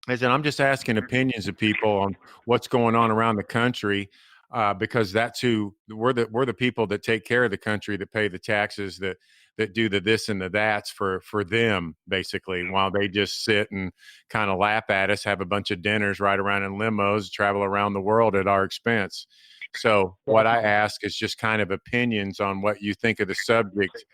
As in, I'm just asking opinions of people on what's going on around the country, because that's who we're the people that take care of the country, that pay the taxes, that do the this and the that's for them, basically, while they just sit and kind of laugh at us, have a bunch of dinners, ride around in limos, travel around the world at our expense. So what I Definitely. ask is just kind of opinions on what you think of the subject.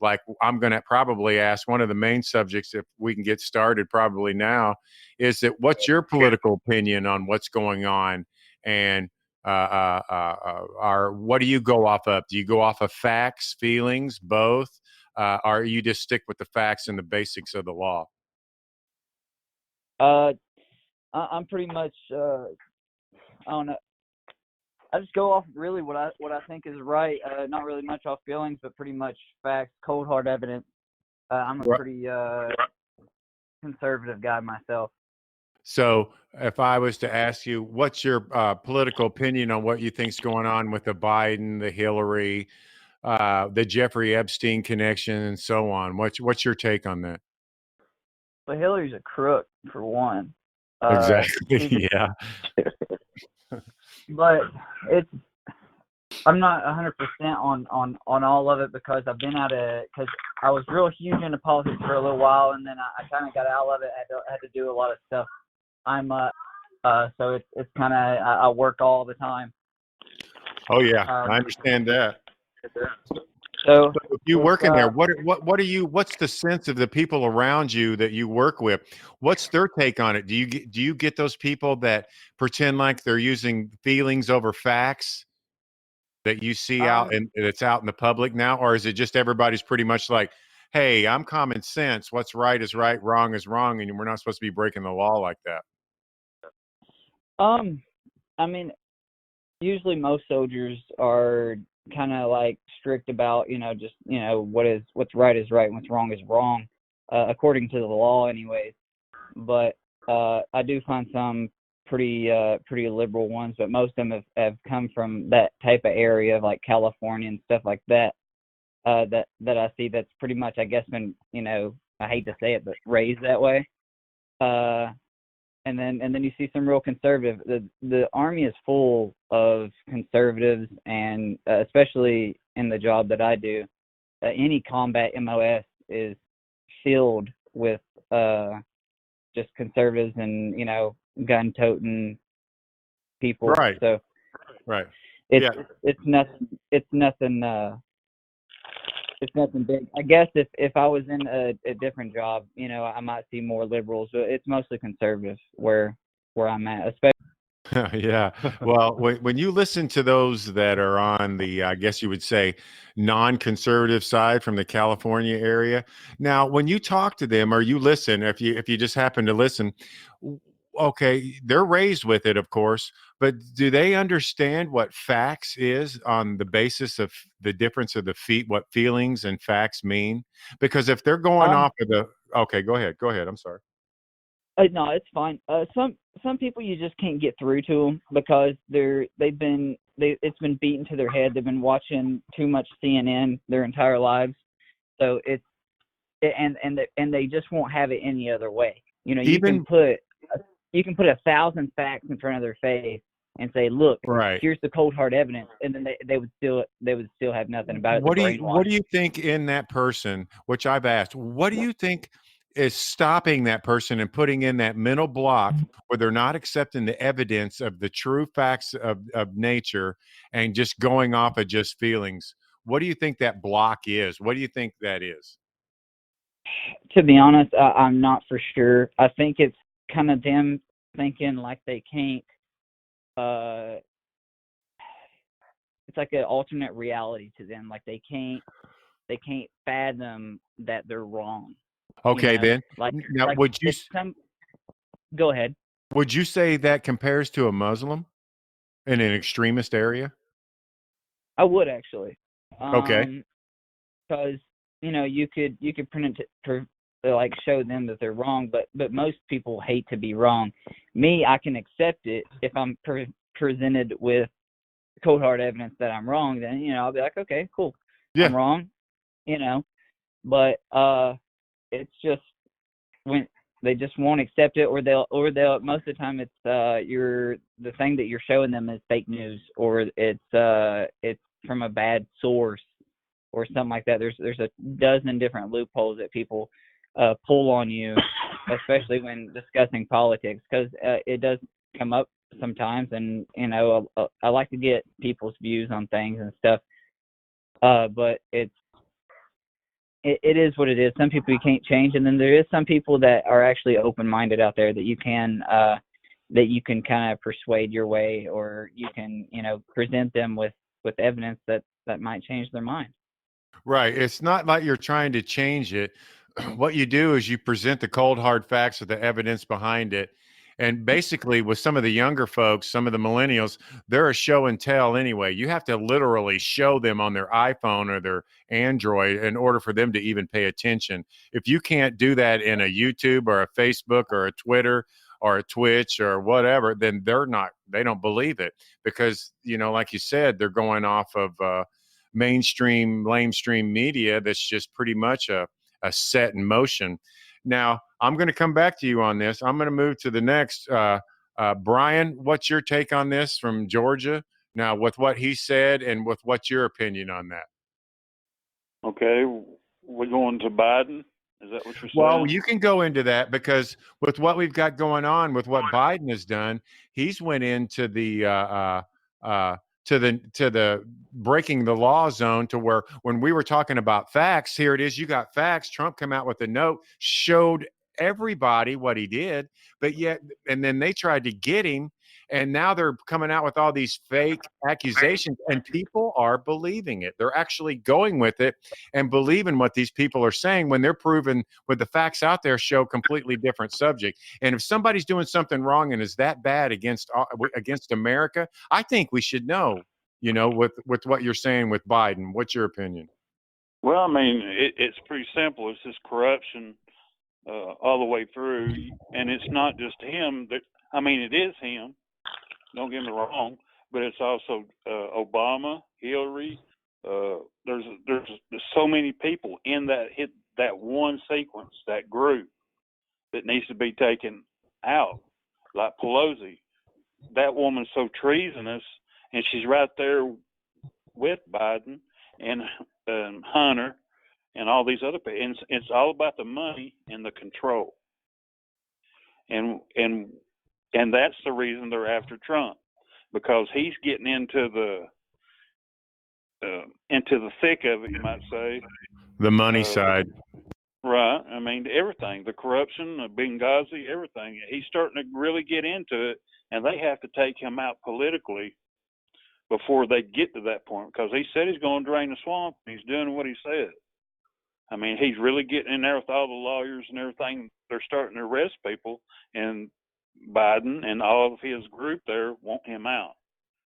Like, I'm going to probably ask one of the main subjects, if we can get started probably now, is that what's your political opinion on what's going on, and are what do you go off of? Do you go off of facts, feelings, both, or you just stick with the facts and the basics of the law? Uh, I'm pretty much I don't know. I just go off really what I think is right. Not really much off feelings, but pretty much facts, cold hard evidence. I'm a pretty conservative guy myself. So, if I was to ask you, what's your political opinion on what you think's going on with the Biden, the Hillary, the Jeffrey Epstein connection, and so on? What's your take on that? But Hillary's a crook for one. She's Exactly. Yeah. but it's I'm not 100% on all of it because I've been out of because I was real huge into politics for a little while and then I kind of got out of it. Had to do a lot of stuff. I'm so it's kind of I work all the time. Oh yeah, I Um, understand that. so So if you it's work in there, what are you? What's the sense of the people around you that you work with? What's their take on it? Do you get those people that pretend like they're using feelings over facts that you see out um and it's out in the public now, or is it just everybody's pretty much like, "Hey, I'm common sense. What's right is right, wrong is wrong, and we're not supposed to be breaking the law like that." um I mean usually most soldiers are kind of like strict about just what's right is right and what's wrong is wrong according to the law anyways. But I do find some pretty liberal ones, but most of them have come from that type of area of like California and stuff like that. That I see that's pretty much I guess been I hate to say it but raised that way. Uh, and then you see some real conservative. The army is full of conservatives, and especially in the job that I do, any combat MOS is filled with just conservatives and gun toting people. Right. So Right. it's Yeah. it's nothing it's nothing big. I guess if I was in a different job, I might see more liberals, but it's mostly conservative where I'm at, especially. Yeah. Well, when you listen to those that are on the, I guess you would say, non-conservative side from the California area. Now, when you talk to them or you listen, if you just happen to listen, w- okay, they're raised with it, of course, but do they understand what facts is on the basis of the difference of the feet, what feelings and facts mean? Because if they're going Um, off of the, okay, go ahead, go ahead. I'm sorry. no, it's fine. Some people you just can't get through to them because it's been beaten to their head. They've been watching too much CNN their entire lives, so and they just won't have it any other way. Even You can put 1,000 facts in front of their face and say, "Look, right. here's the cold hard evidence," and then they would still have nothing about it. They're What do brainwashed. you think in that person, which I've asked, what do you think is stopping that person and putting in that mental block where they're not accepting the evidence of the true facts of nature and just going off of just feelings? What do you think that block is? What do you think that is? To be honest, I'm not for sure. I think it's kind of them thinking like they can't. Uh, it's like an alternate reality to them. Like they can't fathom that they're wrong. Okay, then. Like Now, it's some. Go ahead. would you say that compares to a Muslim in an extremist area? I would actually, Okay. because you could print it to like show them that they're wrong, but most people hate to be wrong. Me, I can accept it if I'm presented with cold hard evidence that I'm wrong. Then I'll be like, okay, cool, Yeah. I'm wrong. You know, but it's just when they just won't accept it, or they'll most of the time it's the thing that you're showing them is fake news, or it's from a bad source or something like that. There's a dozen different loopholes that people pull on you, especially when discussing politics, because it does come up sometimes, and I like to get people's views on things and stuff, but it is what it is. Some people you can't change, and then there is some people that are actually open-minded out there that you can kind of persuade your way, or you can present them with evidence that might change their mind. Right. It's not like you're trying to change it. What you do is you present the cold hard facts with the evidence behind it. And basically, with some of the younger folks, some of the millennials, they're a show and tell anyway. You have to literally show them on their iPhone or their Android in order for them to even pay attention. If you can't do that in a YouTube or a Facebook or a Twitter or a Twitch or whatever, then they don't believe it, because, like you said, they're going off of lamestream media that's just pretty much a set in motion. Now, I'm going to come back to you on this. I'm going to move to the next. Brian, what's your take on this from Georgia? Now, with what he said and with what's your opinion on that? Okay, we're going to Biden. Is that what you're saying? Well, you can go into that, because with what we've got going on, with what Biden has done, he's went into the to the breaking the law zone, to where when we were talking about facts, here it is, you got facts. Trump came out with a note, showed everybody what he did, but yet, and then they tried to get him, and now they're coming out with all these fake accusations, and people are believing it. They're actually going with it and believing what these people are saying, when they're proven with the facts out there show completely different subject. And if somebody's doing something wrong and is that bad against America, I think we should know, with what you're saying with Biden. What's your opinion? Well, I mean, it's pretty simple. It's just corruption all the way through, and it's not just him. It is him. Don't get me wrong, but it's also Obama, Hillary. There's so many people in that one sequence, that group, that needs to be taken out, like Pelosi. That woman's so treasonous, and she's right there with Biden and Hunter and all these other people. And it's all about the money and the control. And that's the reason they're after Trump, because he's getting into the thick of it, you might say. The money side. Right. I mean, everything, the corruption, the Benghazi, everything. He's starting to really get into it, and they have to take him out politically before they get to that point, because he said he's going to drain the swamp, and he's doing what he said. I mean, he's really getting in there with all the lawyers and everything. They're starting to arrest people, and Biden and all of his group there want him out.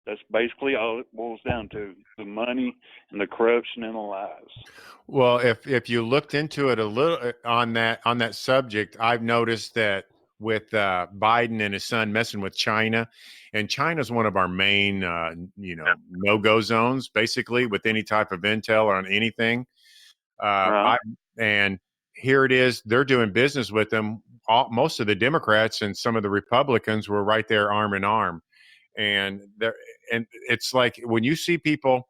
That's basically all it boils down to: the money and the corruption and the lies. Well, if you looked into it a little on that subject, I've noticed that with Biden and his son messing with China, and China's one of our main no-go zones, basically, with any type of intel on anything. Right. And here it is, they're doing business with them. Most of the Democrats and some of the Republicans were right there arm in arm, and it's like when you see people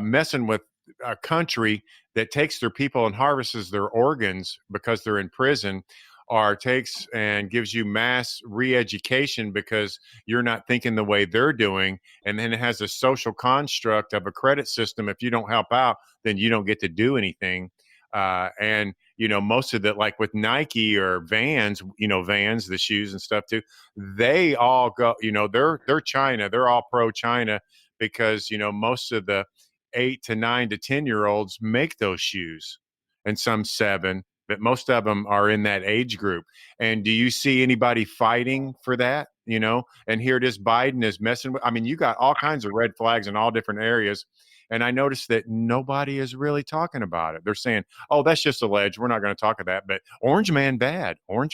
messing with a country that takes their people and harvests their organs because they're in prison, or takes and gives you mass re-education because you're not thinking the way they're doing, and then it has a social construct of a credit system. If you don't help out, then you don't get to do anything. And most of that, like with Nike or Vans, Vans, the shoes and stuff too, they all go, they're China, they're all pro China, because most of the 8 to 9 to 10-year-olds make those shoes, and some 7, but most of them are in that age group. And do you see anybody fighting for that? And here it is, Biden is messing with, you got all kinds of red flags in all different areas. And I noticed that nobody is really talking about it. They're saying, oh, that's just alleged, we're not going to talk about that. But Orange Man bad. Yeah.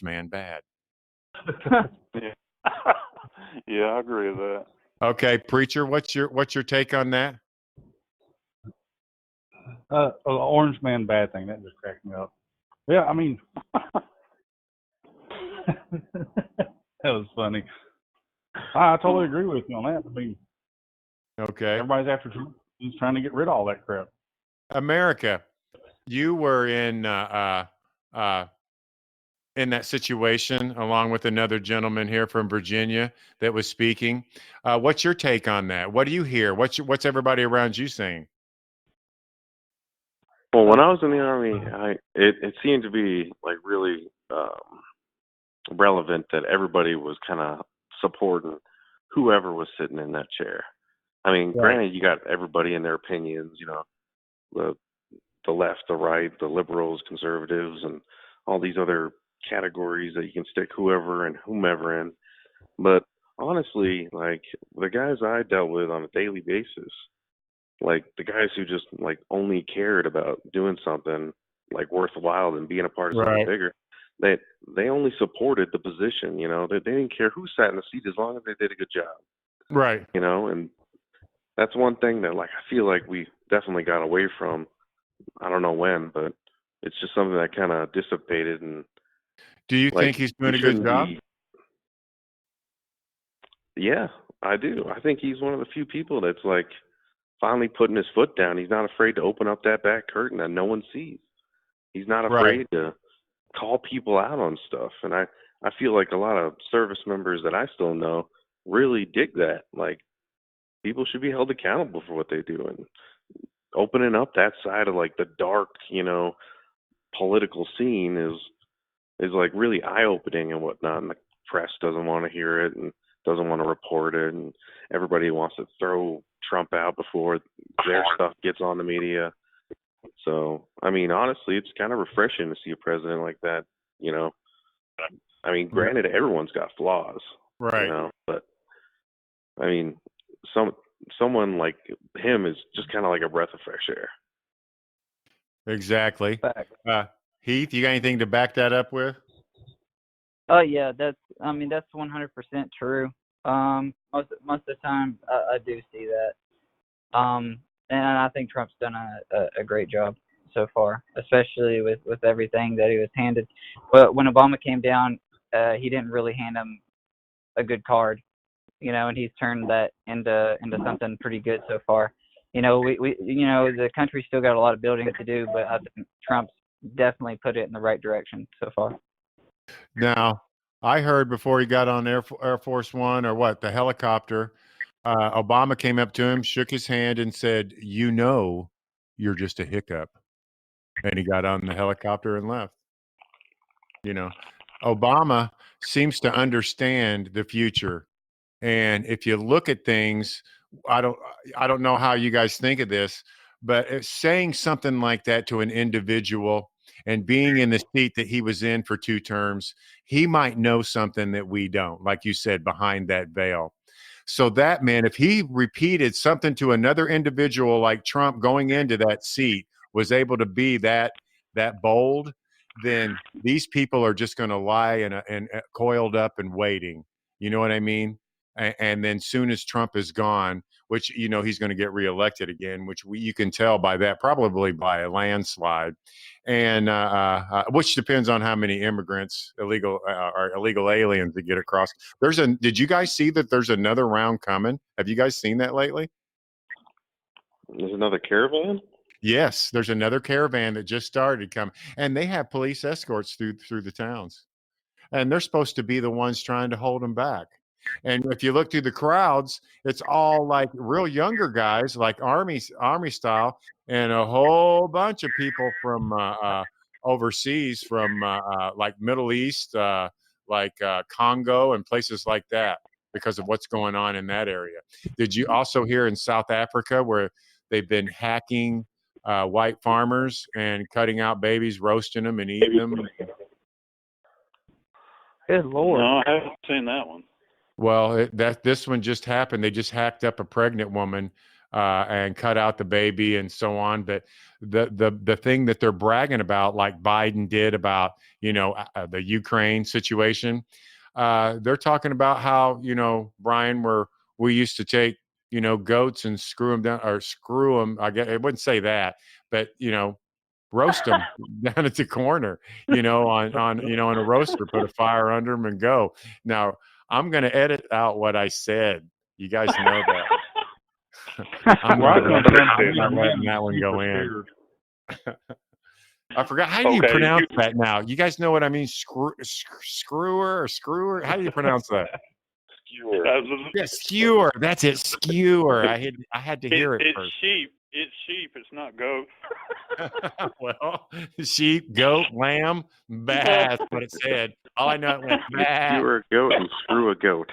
Yeah, I agree with that. Okay, preacher, what's your take on that? Orange Man bad thing, that just cracked me up. Yeah, That was funny. I totally agree with you on that. I mean, Okay. everybody's after Trump. He's trying to get rid of all that crap. America, you were in that situation along with another gentleman here from Virginia that was speaking. What's your take on that? What do you hear? What's everybody around you saying? Well, when I was in the Army, it seemed to be like really relevant that everybody was kind of supporting whoever was sitting in that chair. I mean, Right. granted, you got everybody in their opinions, you know, the left, the right, the liberals, conservatives, and all these other categories that you can stick whoever and whomever in. But honestly, like the guys I dealt with on a daily basis, like the guys who just like only cared about doing something like worthwhile and being a part of something Right. bigger, they only supported the position, you know. They didn't care who sat in the seat as long as they did a good job, Right. you know. And that's one thing that like I feel like we definitely got away from. I don't know when, but it's just something that kind of dissipated. And Do you like think he's we doing a good shouldn't job? be. Yeah, I do. I think he's one of the few people that's like finally putting his foot down. He's not afraid to open up that back curtain that no one sees. He's not Right. afraid to call people out on stuff. And I feel like a lot of service members that I still know really dig that. Like people should be held accountable for what they do, and opening up that side of like the dark, you know, political scene is like really eye opening and whatnot. And the press doesn't want to hear it and doesn't want to report it, and everybody wants to throw Trump out before their stuff gets on the media. So, I mean, honestly, it's kind of refreshing to see a president like that, you know. I mean, granted, everyone's got flaws, you Right. know, but I mean, someone like him is just kind of like a breath of fresh air. Exactly. Fact. Heath, you got anything to back that up with? Oh yeah, that's 100% true. Most of the time I do see that. And I think Trump's done a great job so far, especially with everything that he was handed. But when Obama came down, he didn't really hand him a good card, you know, and he's turned that into something pretty good so far. You know, we you know, the country's still got a lot of building to do, but I think Trump's definitely put it in the right direction so far. Now, I heard before he got on Air Force One or what, the helicopter, Obama came up to him, shook his hand, and said, "You know, you're just a hiccup." And he got on the helicopter and left. You know, Obama seems to understand the future. And if you look at things, I don't I don't know how you guys think of this, but saying something like that to an individual and being in the seat that he was in for 2 terms, he might know something that we don't, like you said, behind that veil. So that man, if he repeated something to another individual like Trump going into that seat, was able to be that bold, then these people are just going to lie and coiled up and waiting. You know what I mean? And then soon as Trump is gone, which you know he's going to get reelected again, which you can tell by that, probably by a landslide, and which depends on how many immigrants, illegal or illegal aliens that get across. Did you guys see that there's another round coming? Have you guys seen that lately? There's another caravan? Yes, there's another caravan that just started coming, and they have police escorts through the towns, and they're supposed to be the ones trying to hold them back. And if you look through the crowds, it's all like real younger guys, like army style, and a whole bunch of people from overseas, from like Middle East, like Congo and places like that, because of what's going on in that area. Did you also hear in South Africa where they've been hacking white farmers and cutting out babies, roasting them and eating them? Good Lord. No, I haven't seen that one. Well, this one just happened. They just hacked up a pregnant woman and cut out the baby and so on. But the thing that they're bragging about, like Biden did about, you know, the Ukraine situation, they're talking about how, you know, Brian, we used to take, you know, goats and screw them down or screw them. I guess I wouldn't say that, but you know, roast them down at the corner, on a roaster, put a fire under them and go. Now, I'm going to edit out what I said. You guys know that. I'm Well, I not think letting, Trump's I'm being not a letting man that one super go in. scared. I forgot. How do you Okay, pronounce that now? You guys know what I mean? Screwer or screwer? How do you pronounce that? Skewer. Yeah, skewer. That's it. Skewer. I had to hear it it's first. sheep. It's sheep. It's not goat. Well, sheep, goat, lamb, that's what it said. All I know it went You bah. skewer a goat and screw a goat.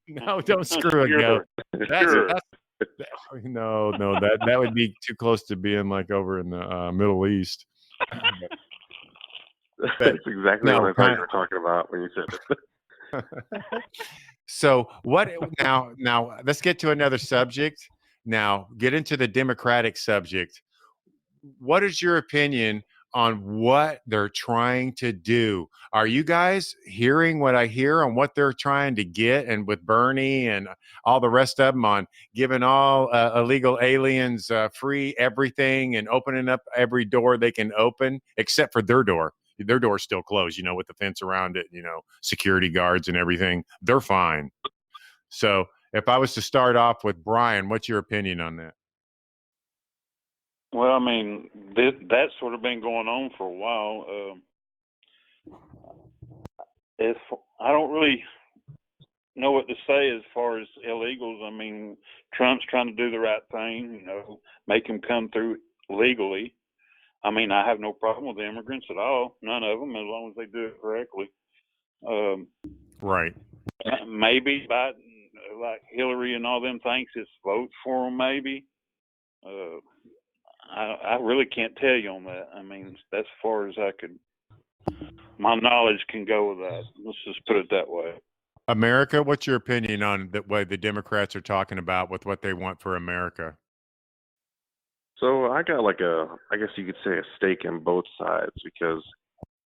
No, don't screw a Skewer. goat. Sure. No, that would be too close to being like over in the Middle East. That's exactly no, what I thought you were talking about when you said it. So what now let's get to another subject. Now get into the Democratic subject. What is your opinion on what they're trying to do? Are you guys hearing what I hear on what they're trying to get, and with Bernie and all the rest of them on giving all illegal aliens free everything and opening up every door they can open except for their door? Their door's still closed, with the fence around it, security guards and everything. They're fine. So if I was to start off with Brian, what's your opinion on that? Well, I mean, that's sort of been going on for a while. I don't really know what to say as far as illegals. I mean, Trump's trying to do the right thing, make them come through legally. I mean, I have no problem with the immigrants at all. None of them, as long as they do it correctly. Right. Maybe Biden, like Hillary and all them, thinks it's votes for them, maybe. I really can't tell you on that. I mean, that's as far as my knowledge can go with that. Let's just put it that way. America, what's your opinion on the way the Democrats are talking about with what they want for America? So I got I guess you could say a stake in both sides because,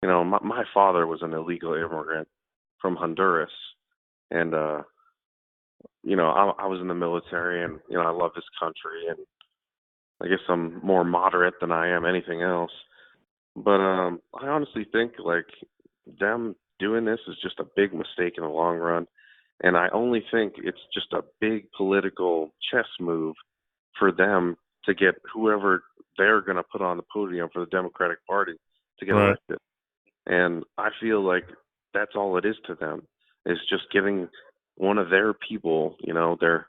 my father was an illegal immigrant from Honduras. And, I was in the military and, I love this country. And I guess I'm more moderate than I am anything else. But I honestly think, them doing this is just a big mistake in the long run. And I only think it's just a big political chess move for them to get whoever they're going to put on the podium for the Democratic Party to get elected. And I feel like that's all it is to them, is just getting one of their people, their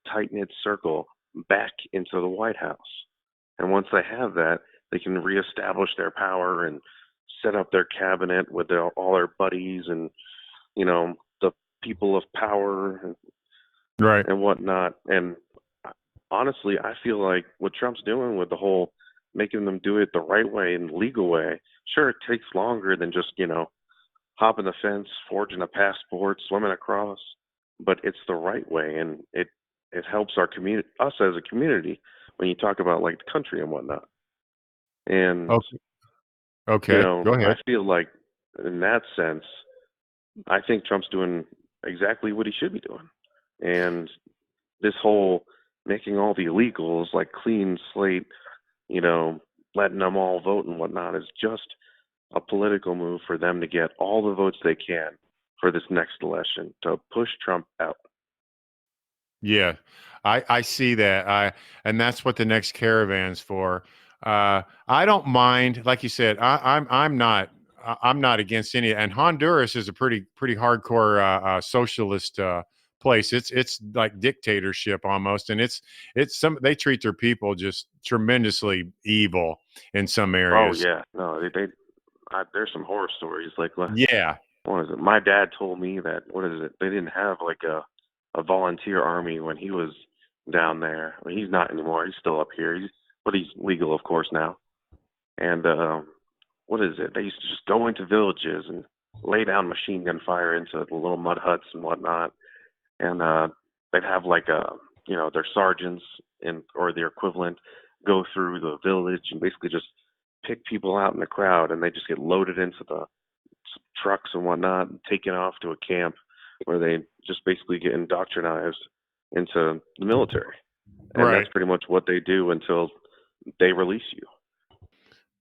tight-knit circle back into the White House. And once they have that, they can reestablish their power and set up their cabinet with all their buddies and, the people of power and whatnot. And honestly, I feel like what Trump's doing with the whole making them do it the right way and legal way, sure, it takes longer than just, hopping the fence, forging a passport, swimming across, but it's the right way. And it helps our community, us as a community, when you talk about the country and whatnot. And, okay. Go ahead. I feel like in that sense, I think Trump's doing exactly what he should be doing. And this whole making all the illegals clean slate, letting them all vote and whatnot is just a political move for them to get all the votes they can for this next election to push Trump out. Yeah, I see that. And that's what the next caravan's for. I don't mind, like you said. I'm not against any. And Honduras is a pretty hardcore socialist place. It's like dictatorship almost, and they treat their people just tremendously evil in some areas. Oh yeah, no, there's some horror stories. Yeah. What is it? My dad told me that they didn't have a volunteer army when he was down there. I mean, he's not anymore. He's still up here. But he's legal, of course, now. And what is it? They used to just go into villages and lay down machine gun fire into the little mud huts and whatnot. And they'd have their sergeants or their equivalent go through the village and basically just pick people out in the crowd, and they just get loaded into the trucks and whatnot and taken off to a camp where they just basically get indoctrinized into the military. And that's pretty much what they do until they release you.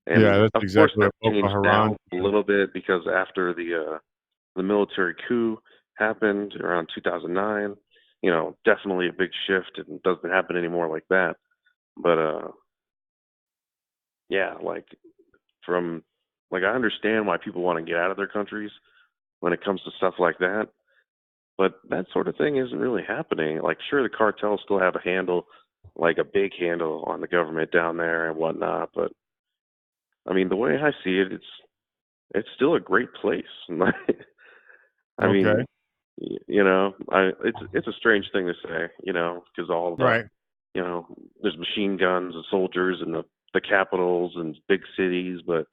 And Yeah, that's of course exactly that's what Boko changed Haram. now a little bit because after the military coup happened around 2009, definitely a big shift. It doesn't happen anymore like that. But yeah, from I understand why people want to get out of their countries when it comes to stuff like that, but that sort of thing isn't really happening. Like, sure, the cartels still have a handle, like a big handle on the government down there and whatnot, but I mean, the way I see it, it's still a great place. I Okay. mean, it's a strange thing to say, because all the, Right. there's machine guns and soldiers and the capitals and big cities, but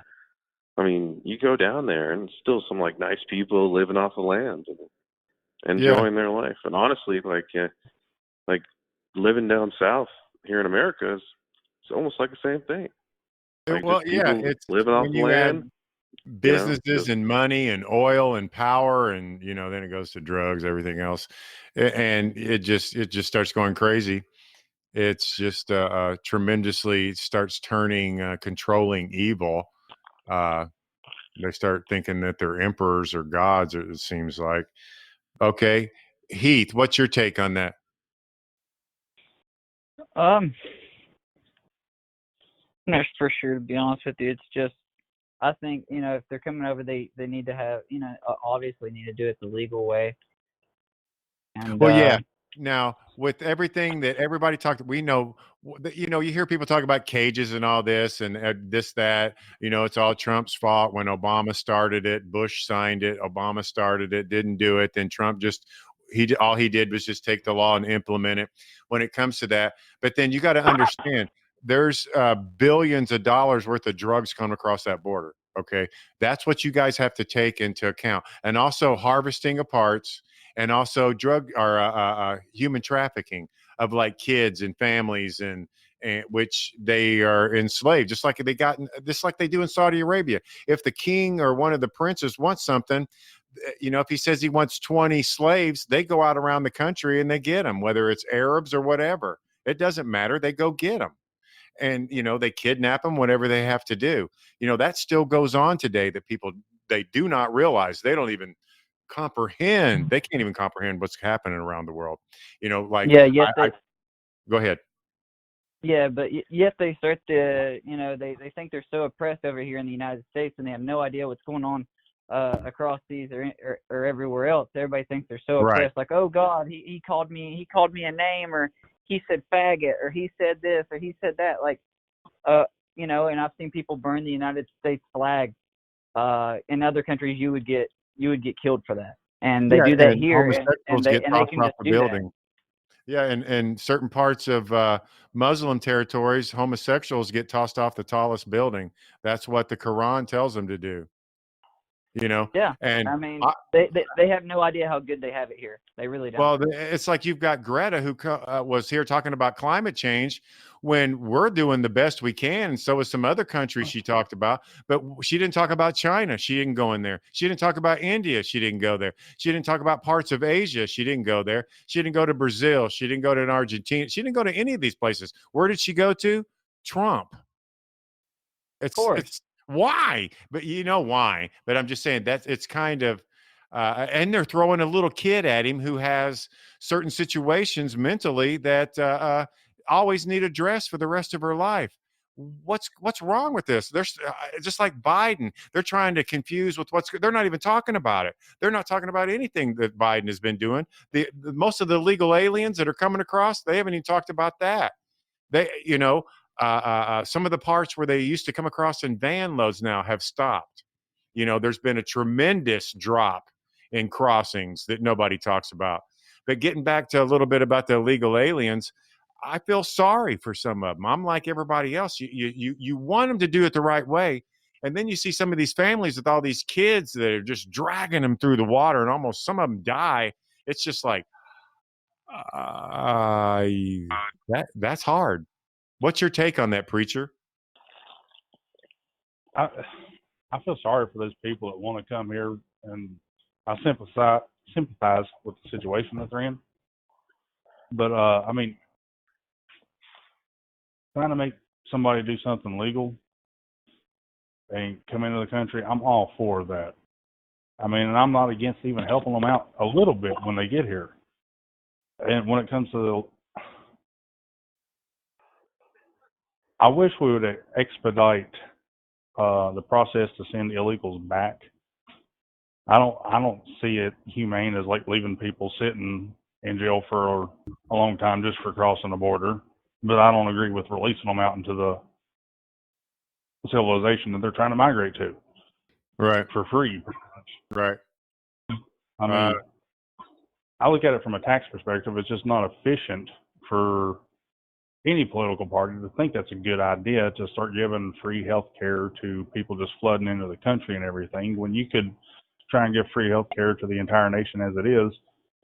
I mean, you go down there and still some nice people living off the land and Yeah. enjoying their life. And honestly, like living down south here in America is it's almost like the same thing. Like Well, just yeah, people it's living off when the you add land, businesses just and money and oil and power and then it goes to drugs, everything else. And it just starts going crazy. It's just tremendously starts turning controlling evil. Uh, they start thinking that they're emperors or gods, it seems like. Okay. Heath, what's your take on that? Um, not for sure, to be honest with you. It's just, I think, if they're coming over, they need to have, obviously need to do it the legal way. And, Well, yeah. Now, with everything that everybody talked, we know, you hear people talk about cages and all this and this, that, it's all Trump's fault. When Obama started it, Bush signed it, Obama started it, didn't do it. Then Trump all he did was just take the law and implement it when it comes to that. But then you got to understand there's billions of dollars worth of drugs come across that border. Okay. That's what you guys have to take into account. And also harvesting of parts and also drug or human trafficking of kids and families and which they are enslaved, just like they do in Saudi Arabia. If the king or one of the princes wants something, if he says he wants 20 slaves, they go out around the country and they get them, whether it's Arabs or whatever. It doesn't matter. They go get them. And they kidnap them, whatever they have to do. That still goes on today, that people, they do not realize. They don't even comprehend. They can't even comprehend what's happening around the world. yeah, yet I go ahead. yeah, but yet they start to, they think they're so oppressed over here in the United States, and they have no idea what's going on across seas or everywhere else. Everybody thinks they're so Right. oppressed, like, oh God, he called me a name, or he said faggot, or he said this, or he said that, and I've seen people burn the United States flag. In other countries, you would get killed for that, and they Yeah, do that and here, homosexuals get they tossed can off just the do that. building. Yeah, and certain parts of Muslim territories, homosexuals get tossed off the tallest building. That's what the Quran tells them to do. Yeah, And I mean, they have no idea how good they have it here. They really don't. well, it's like you've got Greta who was here talking about climate change when we're doing the best we can. And so is some other countries she talked about, but she didn't talk about China. She didn't go in there. She didn't talk about India. She didn't go there. She didn't talk about parts of Asia. She didn't go there. She didn't go to Brazil. She didn't go to Argentina. She didn't go to any of these places. Where did she go to? Trump. Of course. It's why, but you know why. But I'm just saying that it's kind of, and they're throwing a little kid at him who has certain situations mentally that always need addressed for the rest of her life. What's wrong with this? They're just like Biden. They're trying to confuse with they're not even talking about it. They're not talking about anything that Biden has been doing. Most of the illegal aliens that are coming across, they haven't even talked about that. They, some of the parts where they used to come across in van loads now have stopped. There's been a tremendous drop in crossings that nobody talks about. But getting back to a little bit about the illegal aliens, I feel sorry for some of them. I'm like everybody else. You want them to do it the right way. And then you see some of these families with all these kids that are just dragging them through the water and almost some of them die. It's just like, uh, that's hard. What's your take on that, preacher? I I feel sorry for those people that want to come here, and I sympathize with the situation that they're in. But I mean, trying to make somebody do something legal and come into the country, I'm all for that. I mean, and I'm not against even helping them out a little bit when they get here. And when it comes to I wish we would expedite the process to send illegals back. I don't see it humane as like leaving people sitting in jail for a long time just for crossing the border. But I don't agree with releasing them out into the civilization that they're trying to migrate to Right. for free. Right. I mean, I look at it from a tax perspective. It's just not efficient for any political party to think that's a good idea to start giving free health care to people just flooding into the country and everything, when you could try and give free health care to the entire nation as it is,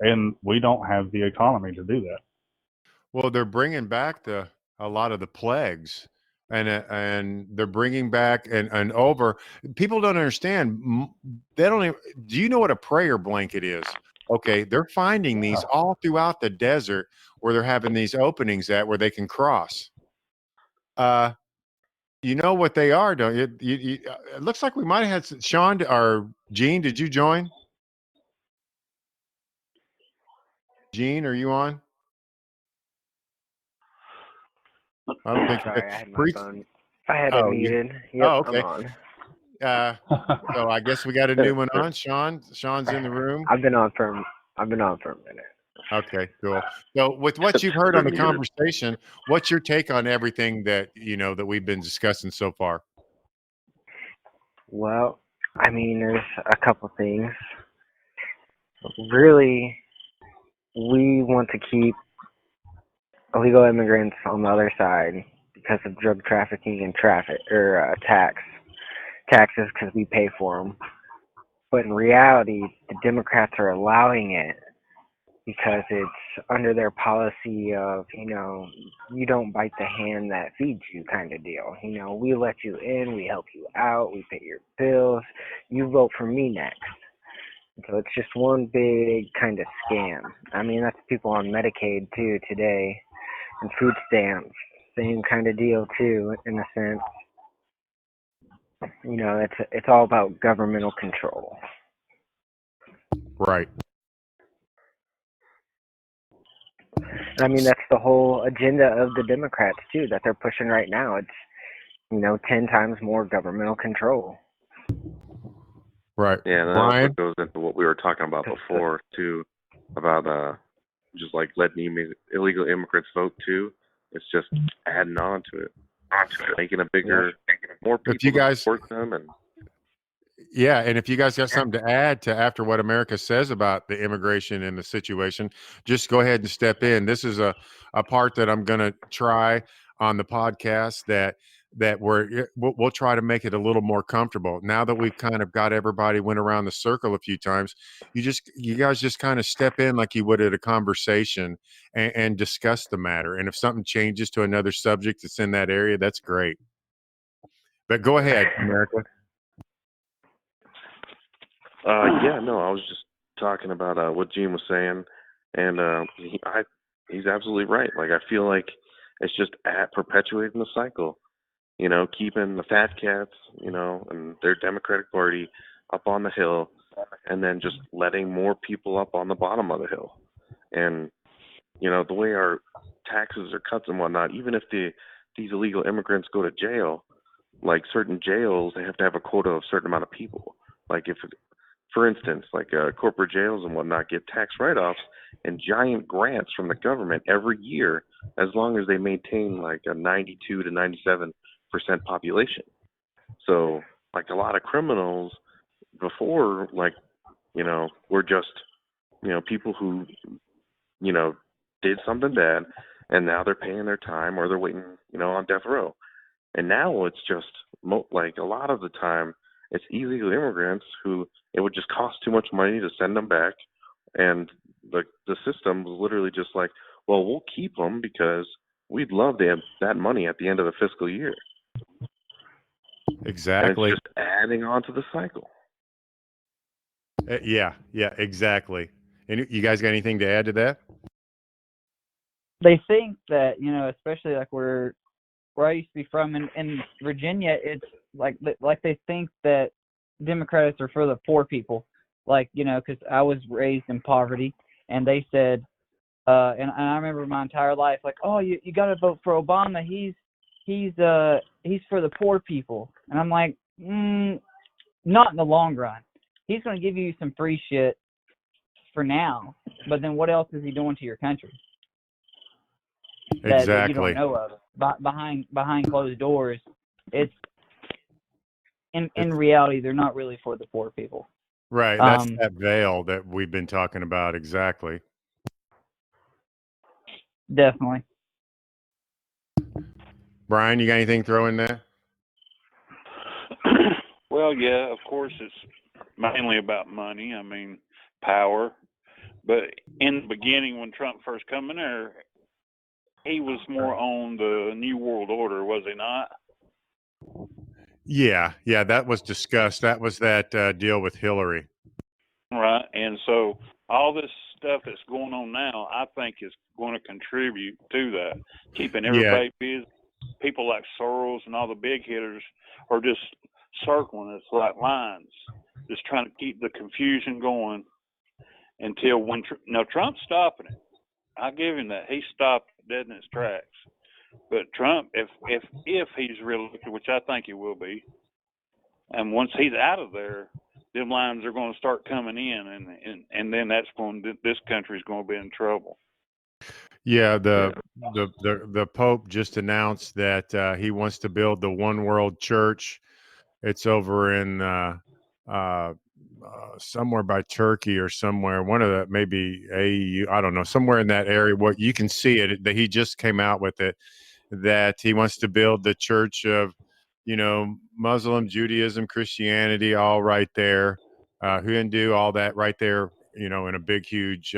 and we don't have the economy to do that. Well, they're bringing back a lot of the plagues, and they're bringing back and over. People don't understand. They don't even. Do you know what a prayer blanket is? Okay, they're finding these all throughout the desert where they're having these openings at where they can cross. You know what they are, don't you? It looks like we might have had Sean or Gene. Did you join? Gene, are you on? I don't think. Sorry, I had my Preach. phone. I had it Oh, muted. Yep, oh, okay. I'm on. So I guess we got a new one on. Sean's in the room. I've been on for a minute. Okay, cool. So with what you've heard on the conversation, what's your take on everything that that we've been discussing so far? Well, I mean, there's a couple things. Really, we want to keep illegal immigrants on the other side because of drug trafficking and taxes because we pay for them. But in reality, the Democrats are allowing it because it's under their policy of, you don't bite the hand that feeds you kind of deal. We let you in, we help you out, we pay your bills, you vote for me next. So it's just one big kind of scam. I mean, that's people on Medicaid too today, and food stamps, same kind of deal too, in a sense. It's all about governmental control. Right. I mean, that's the whole agenda of the Democrats too, that they're pushing right now. It's 10 times more governmental control. Right. Yeah, and Brian? that also goes into what we were talking about before too, about just like letting illegal immigrants vote too. It's just adding on to it, making more people If you guys support them. And yeah, and if you guys got something to add to after what America says about the immigration and the situation, just go ahead and step in. This is a part that I'm going to try on the podcast that we'll try to make it a little more comfortable. Now that we've kind of got everybody went around the circle a few times, you guys just kind of step in like you would at a conversation and discuss the matter. And if something changes to another subject that's in that area, that's great. But go ahead, America. I was just talking about what Gene was saying, and he's absolutely right. Like, I feel like it's just perpetuating the cycle, keeping the fat cats, and their Democratic Party up on the hill, and then just letting more people up on the bottom of the hill. And, the way our taxes are cut and whatnot, even if these illegal immigrants go to jail, like certain jails, they have to have a quota of a certain amount of people. Like for instance, like corporate jails and whatnot get tax write-offs and giant grants from the government every year as long as they maintain like a 92 to 97% population. So like a lot of criminals before, like, were just, people who, did something bad and now they're paying their time or they're waiting, on death row. And now it's just like a lot of the time it's illegal immigrants who it would just cost too much money to send them back. And the system was literally just like, well, we'll keep them because we'd love to have that money at the end of the fiscal year. Exactly. And it's just adding on to the cycle. Yeah, exactly. And you guys got anything to add to that? They think that, especially like where I used to be from in Virginia, like they think that Democrats are for the poor people, like, you know, because I was raised in poverty, and they said, and I remember my entire life, like, oh, you got to vote for Obama. He's for the poor people, and I'm like, not in the long run. He's going to give you some free shit for now, but then what else is he doing to your country that you don't Exactly. know of? Behind closed doors, it's in reality, they're not really for the poor people. Right. That's that veil that we've been talking about. Exactly. Definitely. Brian, you got anything to throw in there? Well, yeah, of course, it's mainly about money. I mean, power. But in the beginning, when Trump first come in there, he was more on the New World Order, was he not? Yeah, that was discussed. That was that deal with Hillary. Right. And so all this stuff that's going on now, I think is going to contribute to that, keeping everybody busy. People like Soros and all the big hitters are just circling us like lines, just trying to keep the confusion going until when now Trump's stopping it. I give him that. He stopped dead in its tracks. But Trump, if he's reelected, which I think he will be, and once he's out of there, them lines are going to start coming in, and then that's when this country's going to be in trouble. Yeah, the Pope just announced that he wants to build the One World Church. It's over in somewhere by Turkey or somewhere. One of the maybe AEU, I don't know, somewhere in that area. What you can see it that he just came out with it, that he wants to build the church of, you know, Muslim, Judaism, Christianity, all right there, Hindu, all that right there, you know, in a big, huge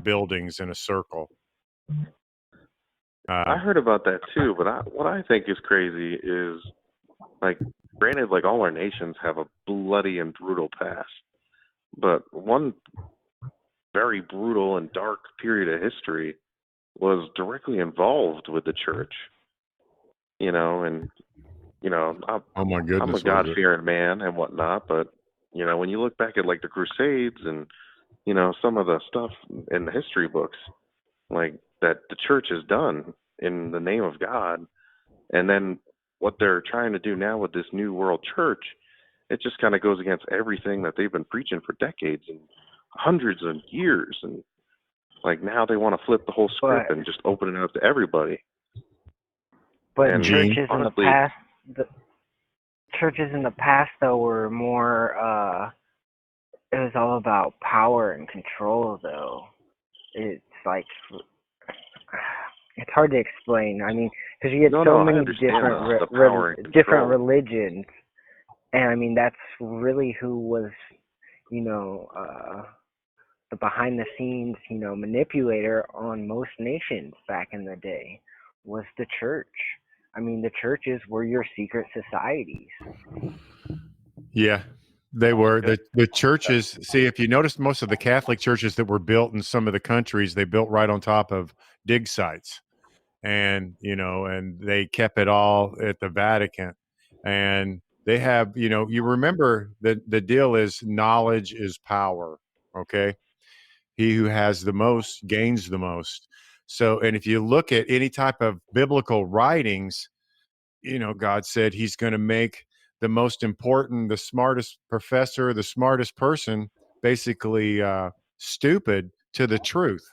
buildings in a circle. I heard about that too, but what I think is crazy is, like, granted, like, all our nations have a bloody and brutal past, but one very brutal and dark period of history was directly involved with the church. You know, and you know, oh my goodness, I'm a God-fearing man and whatnot, but you know, when you look back at like the Crusades and you know some of the stuff in the history books, like that the church has done in the name of God, and then what they're trying to do now with this new world church, it just kind of goes against everything that they've been preaching for decades and hundreds of years, and like now they want to flip the whole script and just open it up to everybody. But And churches honestly, in the past though were more it was all about power and control though. It's like it's hard to explain. I mean, because you get so many different religions, and I mean that's really who was, you know, the behind the scenes, you know, manipulator on most nations back in the day was the church. I mean, the churches were your secret societies. Yeah, they were. The churches, see, if you notice, most of the Catholic churches that were built in some of the countries, they built right on top of dig sites. And, you know, and they kept it all at the Vatican. And they have, you know, you remember that the deal is knowledge is power. Okay. He who has the most gains the most. So, and if you look at any type of biblical writings, you know, God said he's going to make the most important, the smartest professor, the smartest person, basically stupid to the truth.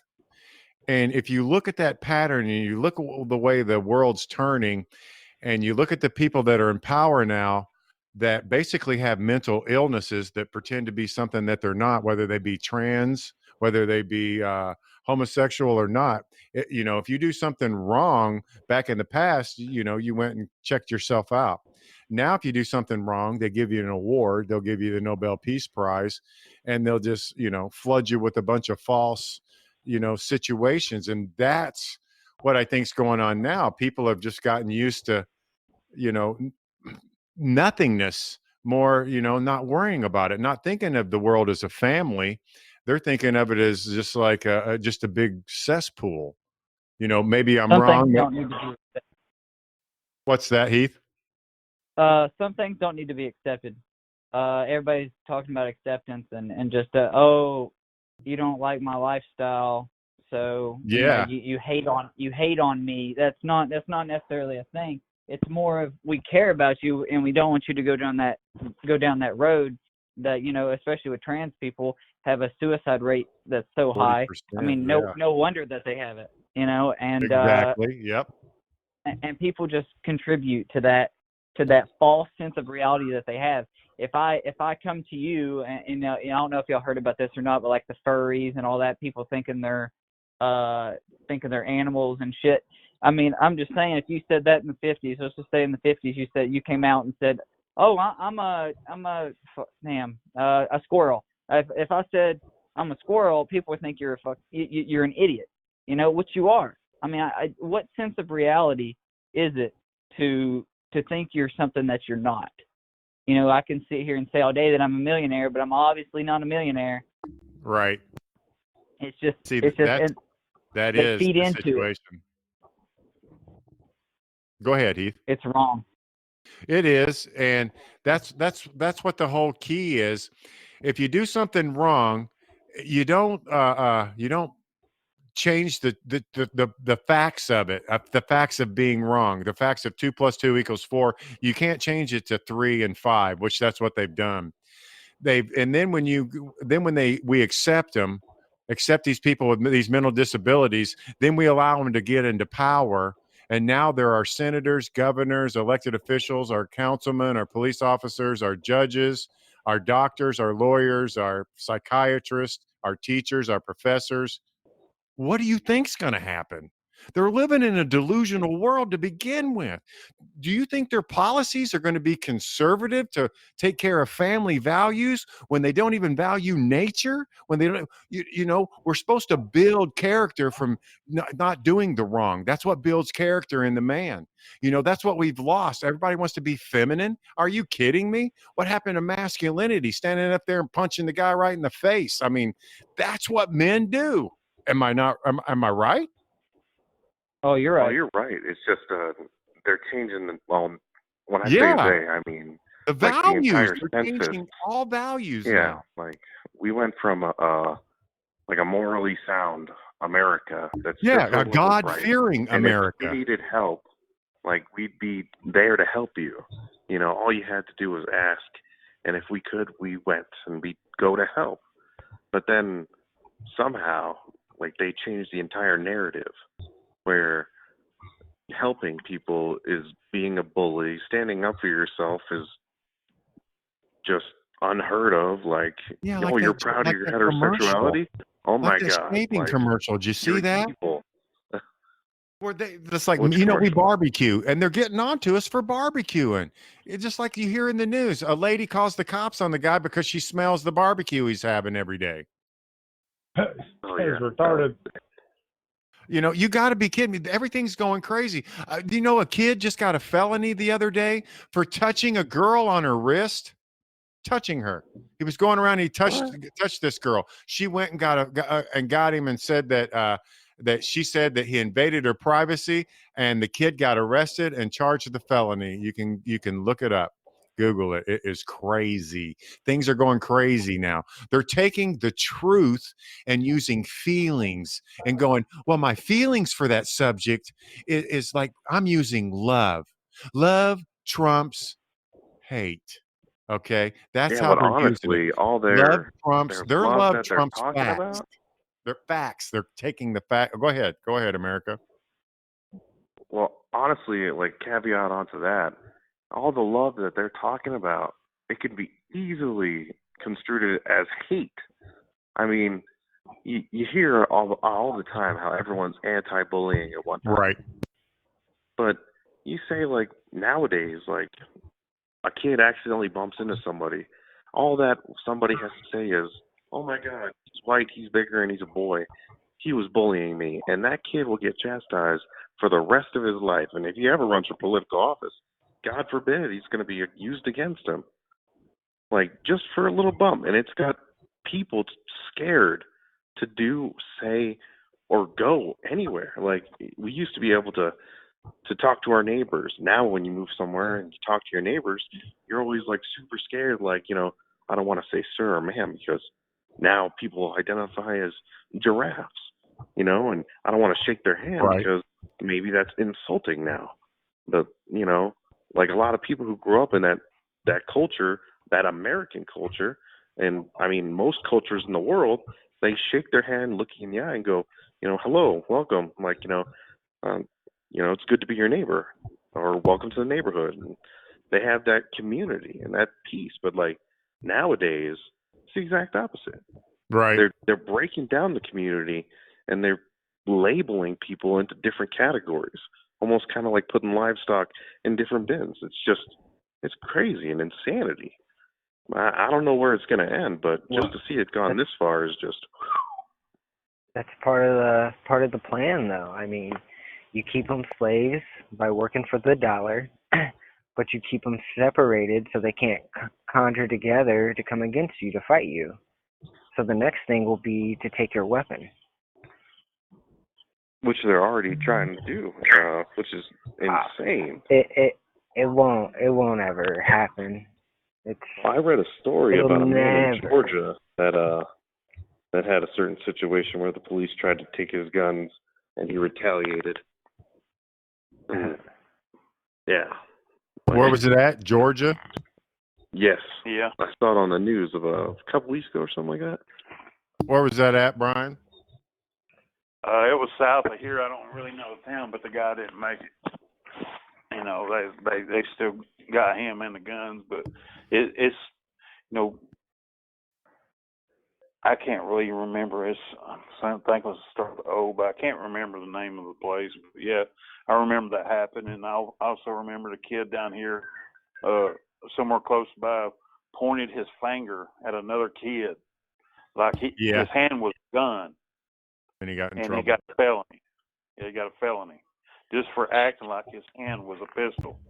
And if you look at that pattern and you look at the way the world's turning, and you look at the people that are in power now that basically have mental illnesses that pretend to be something that they're not, whether they be trans, whether they be homosexual or not. You know, if you do something wrong back in the past, you know, you went and checked yourself out. Now, if you do something wrong, they give you an award, they'll give you the Nobel Peace Prize, and they'll just, you know, flood you with a bunch of false, you know, situations. And that's what I think's going on now. People have just gotten used to, you know, nothingness, more, you know, not worrying about it, not thinking of the world as a family. They're thinking of it as just like just a big cesspool. You know, maybe I'm wrong. Don't need to be. What's that, Heath? Some things don't need to be accepted. Everybody's talking about acceptance and just oh, you don't like my lifestyle, so Yeah. you hate on me. That's not necessarily a thing. It's more of we care about you and we don't want you to go down that road that especially with trans people have a suicide rate that's so high. I 40%. mean, Yeah. no wonder that they have it. Exactly. Yep. And people just contribute to that false sense of reality that they have. If I come to you and I don't know if y'all heard about this or not, but like the furries and all that, people thinking they're animals and shit. I mean, I'm just saying, if you said that in the 50s, let's just say in the 50s, you came out and said, "Oh, I'm a squirrel." If I said I'm a squirrel, people would think you're you're an idiot. Which you are. I mean, what sense of reality is it to think you're something that you're not? I can sit here and say all day that I'm a millionaire, but I'm obviously not a millionaire. Right. It's just, See, and that they is feed the into it. situation. Go ahead, Heath. It's wrong. It is, and that's what the whole key is. If you do something wrong, you don't change the facts of it, the facts of being wrong, the facts of 2 + 2 = 4. You can't change it to 3 and 5, which that's what they've done. And then we accept these people with these mental disabilities, then we allow them to get into power. And now there are senators, governors, elected officials, our councilmen, our police officers, our judges, our doctors, our lawyers, our psychiatrists, our teachers, our professors. What do you think's going to happen? They're living in a delusional world to begin with. Do you think their policies are going to be conservative to take care of family values when they don't even value nature? When they don't, we're supposed to build character from not doing the wrong. That's what builds character in the man. That's what we've lost. Everybody wants to be feminine. Are you kidding me? What happened to masculinity? Standing up there and punching the guy right in the face. I mean, that's what men do. Am I not? Am I right? Oh, you're right. Oh, you're right. It's just they're changing the when I say Yeah. they, I mean The like the values, entire they're census. changing all values Yeah, now. like we went from a morally sound America that's Yeah, just for a what was right. God-fearing And if America. you needed help, like we'd be there to help you. All you had to do was ask, and if we could, we went and we'd go to help. But then somehow, like they changed the entire narrative where helping people is being a bully, standing up for yourself is just unheard of. Like, Yeah, oh, you're proud of your heterosexuality? Oh my that God! shaving Like, commercial. Did you see you're that? evil. Where it's like, Which we commercial? barbecue, and they're getting on to us for barbecuing. It's just like you hear in the news. A lady calls the cops on the guy because she smells the barbecue he's having every day. Oh, It's yeah. retarded. You got to be kidding me. Everything's going crazy. A kid just got a felony the other day for touching a girl on her wrist. Touching her. He was going around. And he touched this girl. She went and got him and said that she said that he invaded her privacy, and the kid got arrested and charged with the felony. You can look it up. Google it. It is crazy. Things are going crazy now. They're taking the truth and using feelings and going, well, my feelings for that subject is like I'm using love. Love trumps hate. Okay, that's Yeah, how but they're using it. honestly, all Love their trumps their love love that they're trumps talking facts. about. They're facts. They're taking the fact. Go ahead, America. Well, honestly, like caveat onto that, all the love that they're talking about, it could be easily construed as hate. I mean, you hear all the time how everyone's anti-bullying and whatnot. Right. But you say like nowadays, like a kid accidentally bumps into somebody, all that somebody has to say is, "Oh my God, he's white, he's bigger, and he's a boy. He was bullying me," and that kid will get chastised for the rest of his life. And if he ever runs for political office, God forbid, he's going to be used against him, like just for a little bump. And it's got people scared to say, or go anywhere. Like we used to be able to to talk to our neighbors. Now, when you move somewhere and you talk to your neighbors, you're always like super scared, like, I don't want to say sir or ma'am because now people identify as giraffes, and I don't want to shake their hand Right. because maybe that's insulting now. But, like a lot of people who grew up in that culture, that American culture, and I mean, most cultures in the world, they shake their hand, look you in the eye, and go, hello, welcome. Like, um, it's good to be your neighbor, or welcome to the neighborhood. And they have that community and that peace. But like nowadays, it's the exact opposite. Right. They're breaking down the community and they're labeling people into different categories, almost kind of like putting livestock in different bins. It's crazy and insanity. I don't know where it's going to end, but just to see it gone this far is just. That's part of the plan, though. I mean, you keep them slaves by working for the dollar, but you keep them separated so they can't conjure together to come against you to fight you. So the next thing will be to take your weapon. Which they're already trying to do, which is insane. It won't ever happen. I read a story about a man in never. Georgia that had a certain situation where the police tried to take his guns and he retaliated. Yeah. Where was it at? Georgia? Yes. Yeah. I saw it on the news of a couple weeks ago or something like that. Where was that at, Brian? It was south of here. I don't really know the town, but the guy didn't make it. They still got him and the guns, but it's I can't really remember. I think it was start with O, but I can't remember the name of the place. But yeah, I remember that happened, and I also remember the kid down here, somewhere close by, pointed his finger at another kid, like his hand was a gun. And he got in trouble. And he got a felony. Yeah, he got a felony just for acting like his hand was a pistol.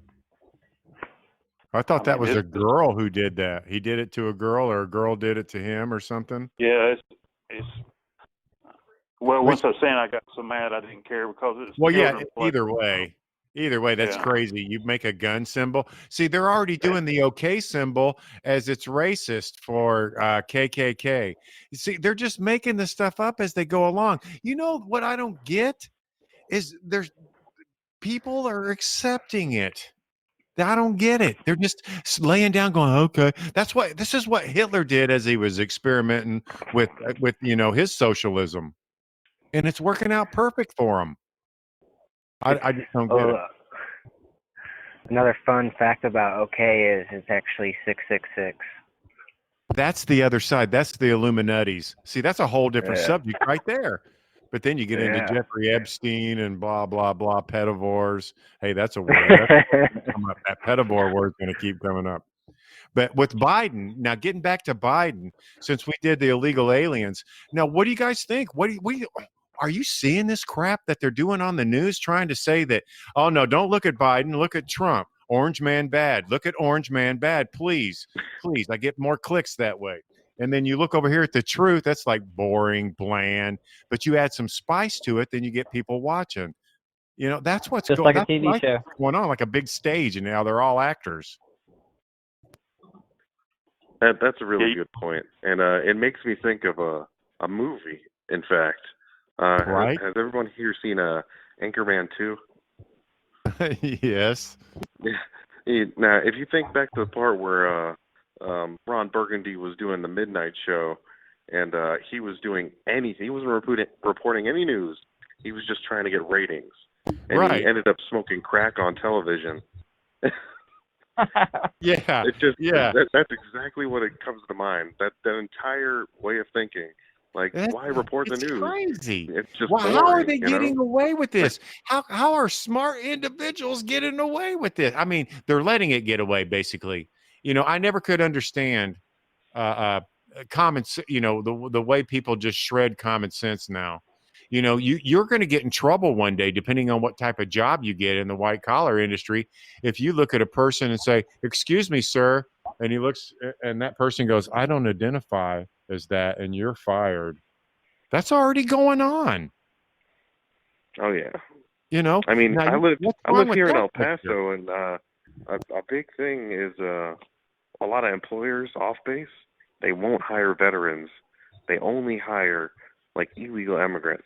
I thought that was a girl who did that. He did it to a girl, or a girl did it to him, or something. Yeah, it's. Well, once I was saying I got so mad I didn't care because it's. Well, yeah. Either way, that's crazy. You make a gun symbol. See, they're already doing the OK symbol as it's racist for KKK. You see, they're just making the stuff up as they go along. You know what I don't get is people are accepting it. I don't get it. They're just laying down going, okay. This is what Hitler did as he was experimenting with his socialism. And it's working out perfect for him. I just don't get it. Another fun fact about OK is it's actually 666. That's the other side. That's the Illuminati's. See, that's a whole different subject right there. But then you get into Jeffrey Epstein and blah, blah, blah, pedivores. Hey, that's a word. That pedivore word's going to keep coming up. But with Biden, now getting back to Biden, since we did the illegal aliens, now what do you guys think? Are you seeing this crap that they're doing on the news, trying to say that, oh, no, don't look at Biden, look at Trump. Orange man bad. Look at orange man bad. Please. I get more clicks that way. And then you look over here at the truth. That's like boring, bland. But you add some spice to it, then you get people watching. That's what's just like a TV show going on, like a big stage, and now they're all actors. That's a really good point, and it makes me think of a movie. In fact, right? Has everyone here seen Anchorman 2? Yes. Now, if you think back to the part where Ron Burgundy was doing the midnight show, and he was doing anything, he wasn't reporting any news. He was just trying to get ratings, and he ended up smoking crack on television. Yeah. That's exactly what it comes to mind. That entire way of thinking. Like, why report the news? Crazy. It's just boring, how are they getting away with this? How are smart individuals getting away with this? I mean, they're letting it get away, basically. I never could understand common, the way people just shred common sense now. You're going to get in trouble one day, depending on what type of job you get in the white collar industry. If you look at a person and say, "Excuse me, sir," and he looks, and that person goes, "I don't identify as that," and you're fired. That's already going on. Oh yeah. You know, I mean, now I live what's wrong with here in that El picture? Paso, and a big thing is a lot of employers off base, they won't hire veterans. They only hire like illegal immigrants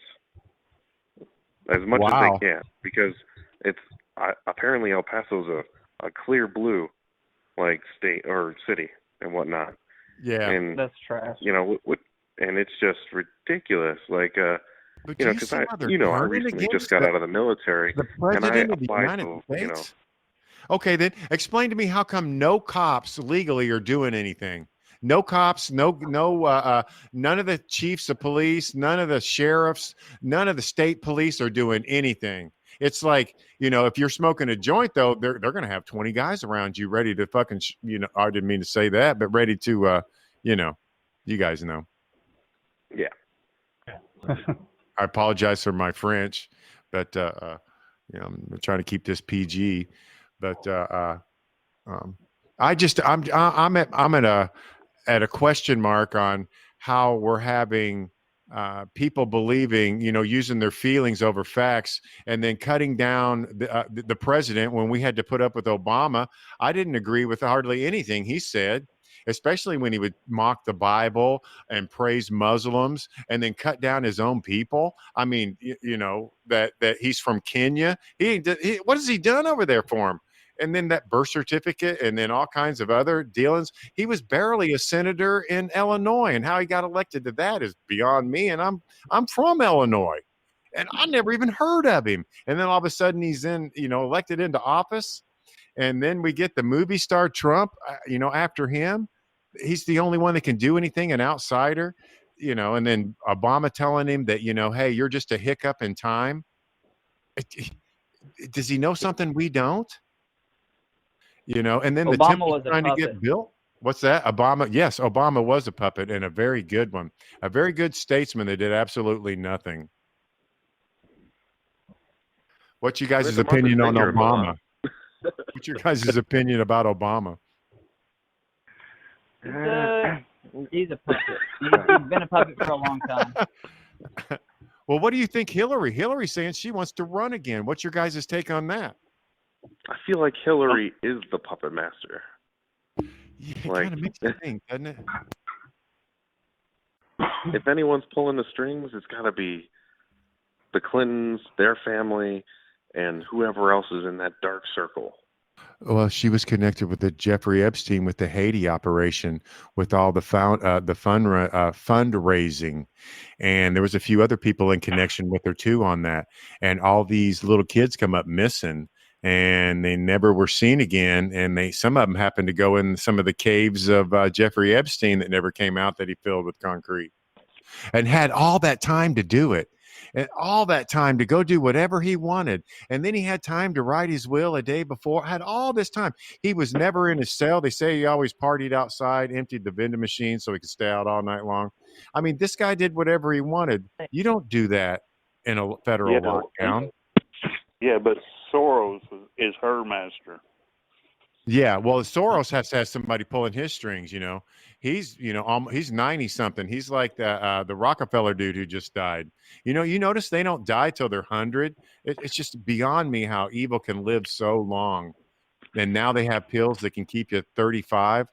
as much as they Wow. can, because it's apparently El Paso's a clear blue like state or city and whatnot. Yeah. And That's trash. you know and it's just ridiculous. Like But you know, you because see how they're I turning recently just against got out of the military, the and I president of the applied United to States? Okay, then explain to me how come no cops legally are doing anything? No cops, none of the chiefs of police, none of the sheriffs, none of the state police are doing anything. It's like, if you're smoking a joint, though, they're going to have 20 guys around you ready to fucking, I didn't mean to say that, but ready to, you guys know. Yeah. I apologize for my French, but I'm trying to keep this PG. But I'm at a question mark on how we're having people believing, using their feelings over facts, and then cutting down the president when we had to put up with Obama. I didn't agree with hardly anything he said, especially when he would mock the Bible and praise Muslims and then cut down his own people. I mean, that he's from Kenya. What has he done over there for him? And then that birth certificate and then all kinds of other dealings. He was barely a senator in Illinois, and how he got elected to that is beyond me. And I'm from Illinois, and I never even heard of him. And then all of a sudden he's elected into office. And then we get the movie star Trump, after him. He's the only one that can do anything, an outsider, and then Obama telling him that, hey, you're just a hiccup in time. Does he know something we don't? And then the Obama temple was a trying to puppet. get built. What's that? Obama. Yes, Obama was a puppet, and a very good one, a very good statesman that did absolutely nothing. What's you guys' opinion on Obama? What's your guys' opinion about Obama? He's a puppet. He's been a puppet for a long time. Well, what do you think, Hillary? Hillary's saying she wants to run again. What's your guys' take on that? I feel like Hillary is the puppet master. Yeah, it kind of makes you think, doesn't it? If anyone's pulling the strings, it's got to be the Clintons, their family, and whoever else is in that dark circle. Well, she was connected with the Jeffrey Epstein with the Haiti operation, with all the fundraising, and there was a few other people in connection with her too on that. And all these little kids come up missing, and they never were seen again. And some of them happened to go in some of the caves of Jeffrey Epstein that never came out, that he filled with concrete, and had all that time to do it. And all that time to go do whatever he wanted. And then he had time to write his will a day before, had all this time. He was never in his cell. They say he always partied outside, emptied the vending machine so he could stay out all night long. I mean, this guy did whatever he wanted. You don't do that in a federal lockdown. Yeah, but Soros is her master. Yeah, well, Soros has to have somebody pulling his strings. He's he's 90 something. He's like the Rockefeller dude who just died. You notice they don't die till they're 100. It's just beyond me how evil can live so long. And now they have pills that can keep you 35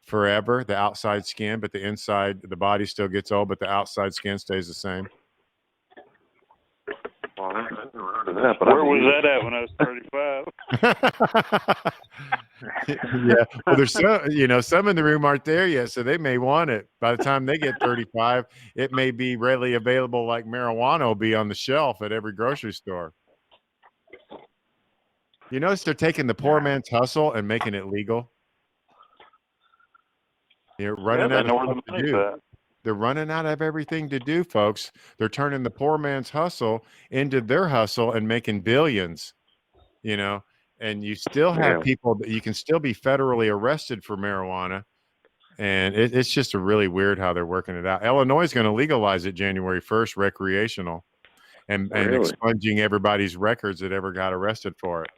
forever. The outside skin, but the inside, the body still gets old, but the outside skin stays the same. Well, I never heard of that, but where was that at when I was 35? Yeah, well, there's some in the room aren't there yet, so they may want it. By the time they get 35, it may be readily available, like marijuana will be on the shelf at every grocery store. You notice they're taking the poor man's hustle and making it legal. You're running out of stuff to do. They're running out of everything to do, folks. They're turning the poor man's hustle into their hustle and making billions, and you still have people that you can still be federally arrested for marijuana. And it's just a really weird how they're working it out. Illinois is going to legalize it January 1st, recreational, and expunging everybody's records that ever got arrested for it.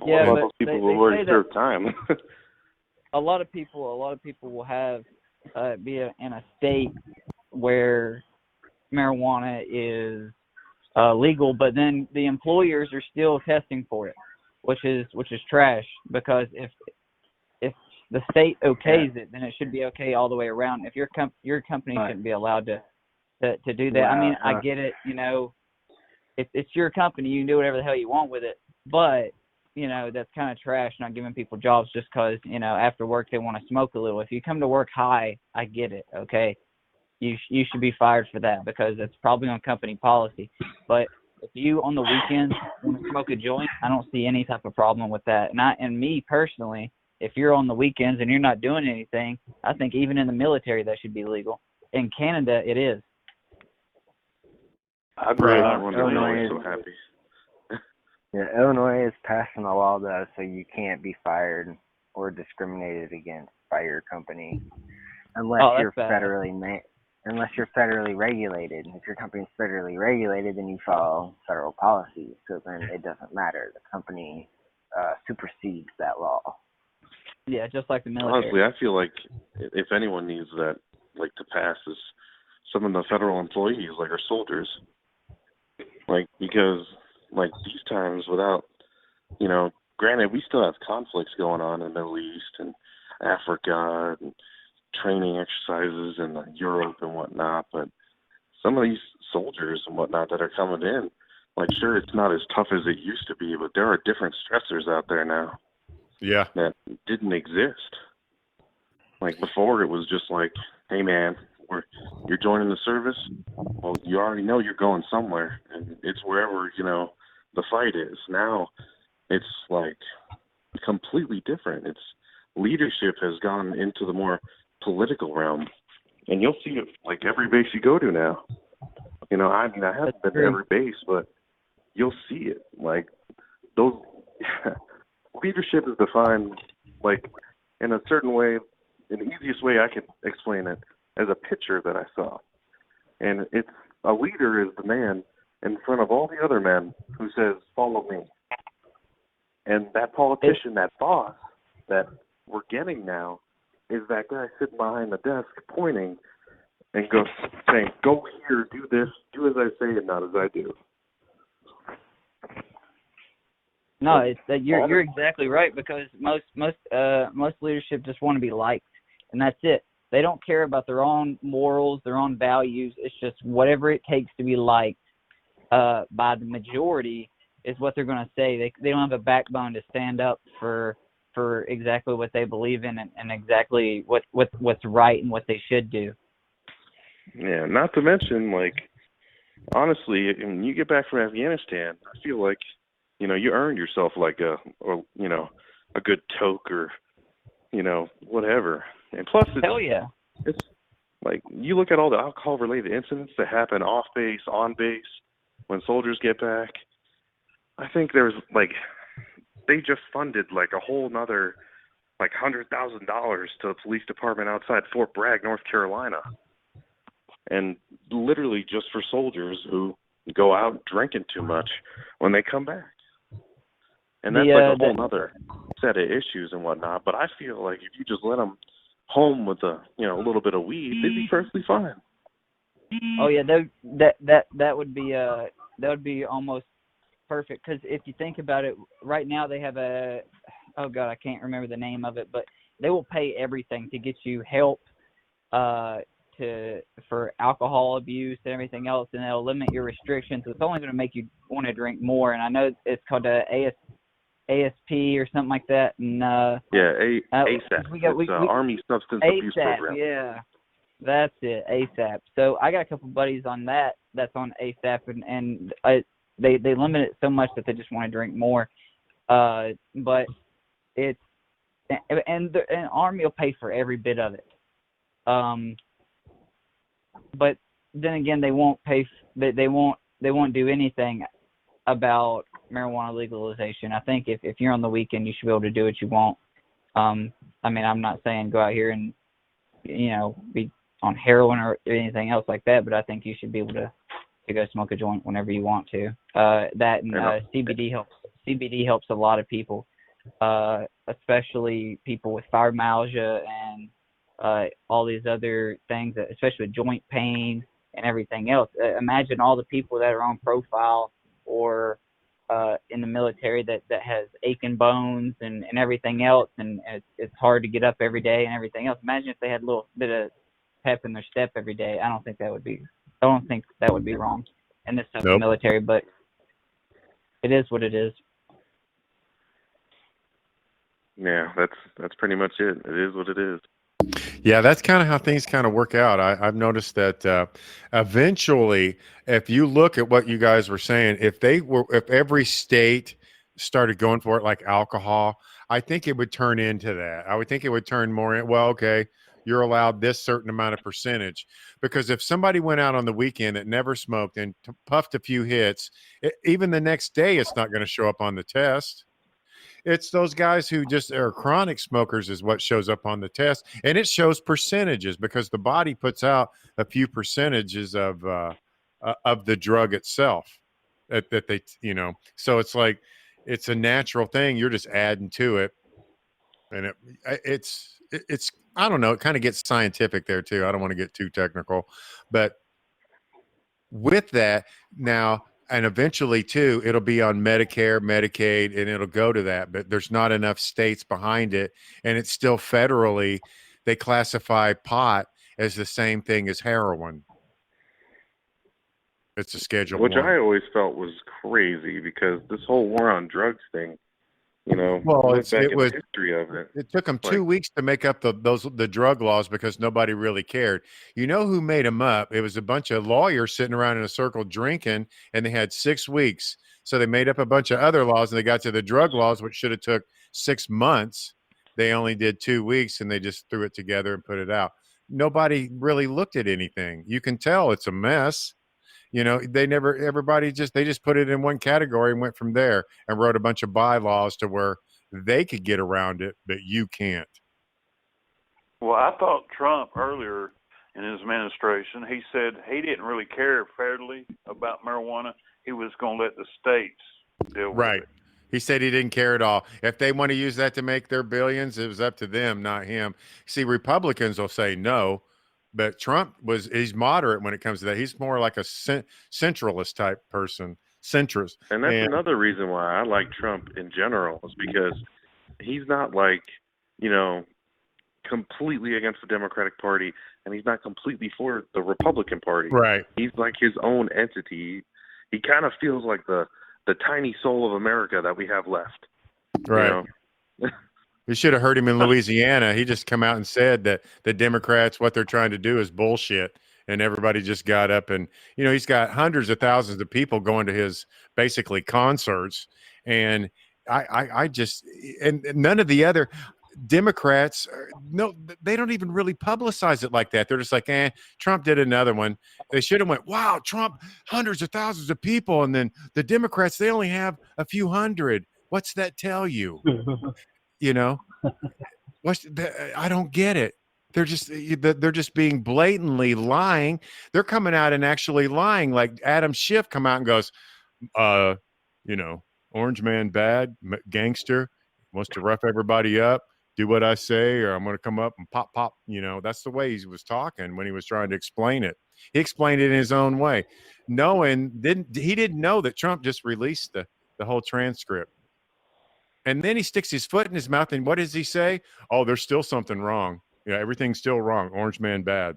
Yeah, well, but those people they will already say serve time. a lot of people will have be in a state where marijuana is legal, but then the employers are still testing for it, which is trash, because if the state okays it, then it should be okay all the way around. If your company shouldn't be allowed to do that. I mean, I get it, it's your company, you can do whatever the hell you want with it, but that's kind of trash, not giving people jobs just because after work they want to smoke a little. If you come to work high, I get it, okay, you should be fired for that, because it's probably on company policy. But if you on the weekends want to smoke a joint, I don't see any type of problem with that. And me personally, if you're on the weekends and you're not doing anything, I think even in the military that should be legal. In Canada, it is. I agree. Right. I wonder why I'm so happy. Yeah, Illinois is passing a law though, so you can't be fired or discriminated against by your company unless you're federally regulated. If your company's federally regulated, then you follow federal policy. So then it doesn't matter. The company supersedes that law. Yeah, just like the military. Honestly, I feel like if anyone needs that, like, to pass, is some of the federal employees, like our soldiers. Like, because, like, these times without, granted, we still have conflicts going on in the Middle East and Africa and training exercises in Europe and whatnot, but some of these soldiers and whatnot that are coming in, like, sure, it's not as tough as it used to be, but there are different stressors out there now. Yeah. That didn't exist. Like, before, it was just like, hey, man, you're joining the service. Well, you already know you're going somewhere, and it's wherever, the fight is. Now, it's, like, completely different. It's leadership has gone into the more political realm, and you'll see it, like, every base you go to now. I haven't been to every base, but you'll see it. Like, those... leadership is defined, like, in a certain way. And the easiest way I can explain it as a picture that I saw. And it's a leader is the man in front of all the other men who says, follow me. And that politician, that boss that we're getting now is that guy sitting behind the desk pointing and saying, go here, do this, do as I say and not as I do. No, you're exactly right, because most leadership just want to be liked, and that's it. They don't care about their own morals, their own values. It's just whatever it takes to be liked by the majority is what they're going to say. They don't have a backbone to stand up for exactly what they believe in and exactly what's right and what they should do. Yeah, not to mention, like, honestly, when you get back from Afghanistan, I feel like you earned yourself like a good toke or, whatever. And plus, hell yeah. It's like, you look at all the alcohol-related incidents that happen off base, on base, when soldiers get back. I think there's, like, they just funded, like, a whole nother, like, $100,000 to the police department outside Fort Bragg, North Carolina. And literally just for soldiers who go out drinking too much when they come back. And that's like a whole other set of issues and whatnot. But I feel like if you just let them home with a little bit of weed, they'd be perfectly fine. Oh yeah, that would be almost perfect, because if you think about it, right now they have I can't remember the name of it, but they will pay everything to get you help for alcohol abuse and everything else, and they'll limit your restrictions. So it's only going to make you want to drink more. And I know it's called ASP or something like that. And ASAP. Army Substance Abuse Program. Yeah, that's it, ASAP. So I got a couple buddies on that's on ASAP, and they limit it so much that they just want to drink more. But it's and Army will pay for every bit of it. But then again, they won't pay. They won't do anything about marijuana legalization. I think if you're on the weekend, you should be able to do what you want. I mean, I'm not saying go out here and be on heroin or anything else like that, but I think you should be able to go smoke a joint whenever you want to. CBD helps. CBD helps a lot of people, especially people with fibromyalgia and all these other things, especially with joint pain and everything else. Imagine all the people that are on profile or in the military that has aching bones and everything else, and it's hard to get up every day and everything else. Imagine if they had a little bit of pep in their step every day. I don't think that would be wrong in this type of military, but it is what it is. Yeah, that's pretty much it. It is what it is. Yeah, that's kind of how things kind of work out. I've noticed that eventually, if you look at what you guys were saying, if every state started going for it like alcohol, I think it would turn into that. I would think it would turn more in, well, okay, you're allowed this certain amount of percentage. Because if somebody went out on the weekend that never smoked and puffed a few hits, even the next day, it's not going to show up on the test. It's those guys who just are chronic smokers is what shows up on the test, and it shows percentages because the body puts out a few percentages of the drug itself that they, so it's like it's a natural thing. You're just adding to it, and it's I don't know. It kind of gets scientific there too. I don't want to get too technical, but with that now. And eventually, too, it'll be on Medicare, Medicaid, and it'll go to that. But there's not enough states behind it. And it's still federally, they classify pot as the same thing as heroin. It's a Schedule Which 1. I always felt was crazy because this whole war on drugs thing, Well, it was the history of it. It took them 2 weeks to make up the drug laws because nobody really cared. You know who made them up? It was a bunch of lawyers sitting around in a circle drinking, and they had 6 weeks. So they made up a bunch of other laws, and they got to the drug laws, which should have took 6 months. They only did 2 weeks, and they just threw it together and put it out. Nobody really looked at anything. You can tell it's a mess. Everybody just put it in one category and went from there and wrote a bunch of bylaws to where they could get around it, but you can't. Well, I thought Trump earlier in his administration, he said he didn't really care fairly about marijuana. He was going to let the states deal with it. He said he didn't care at all. If they want to use that to make their billions, it was up to them, not him. See, Republicans will say no. But Trump he's moderate when it comes to that. He's more like a centralist type person, centrist. And that's another reason why I like Trump in general is because he's not like, completely against the Democratic Party, and he's not completely for the Republican Party. Right. He's like his own entity. He kind of feels like the tiny soul of America that we have left. Right. You should have heard him in Louisiana. He just come out and said that the Democrats, what they're trying to do is bullshit. And everybody just got up and, he's got hundreds of thousands of people going to his basically concerts. And I just, and none of the other Democrats, no, they don't even really publicize it like that. They're just like, Trump did another one. They should have went, wow, Trump, hundreds of thousands of people. And then the Democrats, they only have a few hundred. What's that tell you? I don't get it. They're just being blatantly lying. They're coming out and actually lying. Like Adam Schiff come out and goes, orange man bad, gangster, wants to rough everybody up, do what I say, or I'm going to come up and pop. That's the way he was talking when he was trying to explain it. He explained it in his own way, he didn't know that Trump just released the whole transcript. And then he sticks his foot in his mouth, and what does he say? Oh, there's still something wrong. Yeah, everything's still wrong. Orange man bad.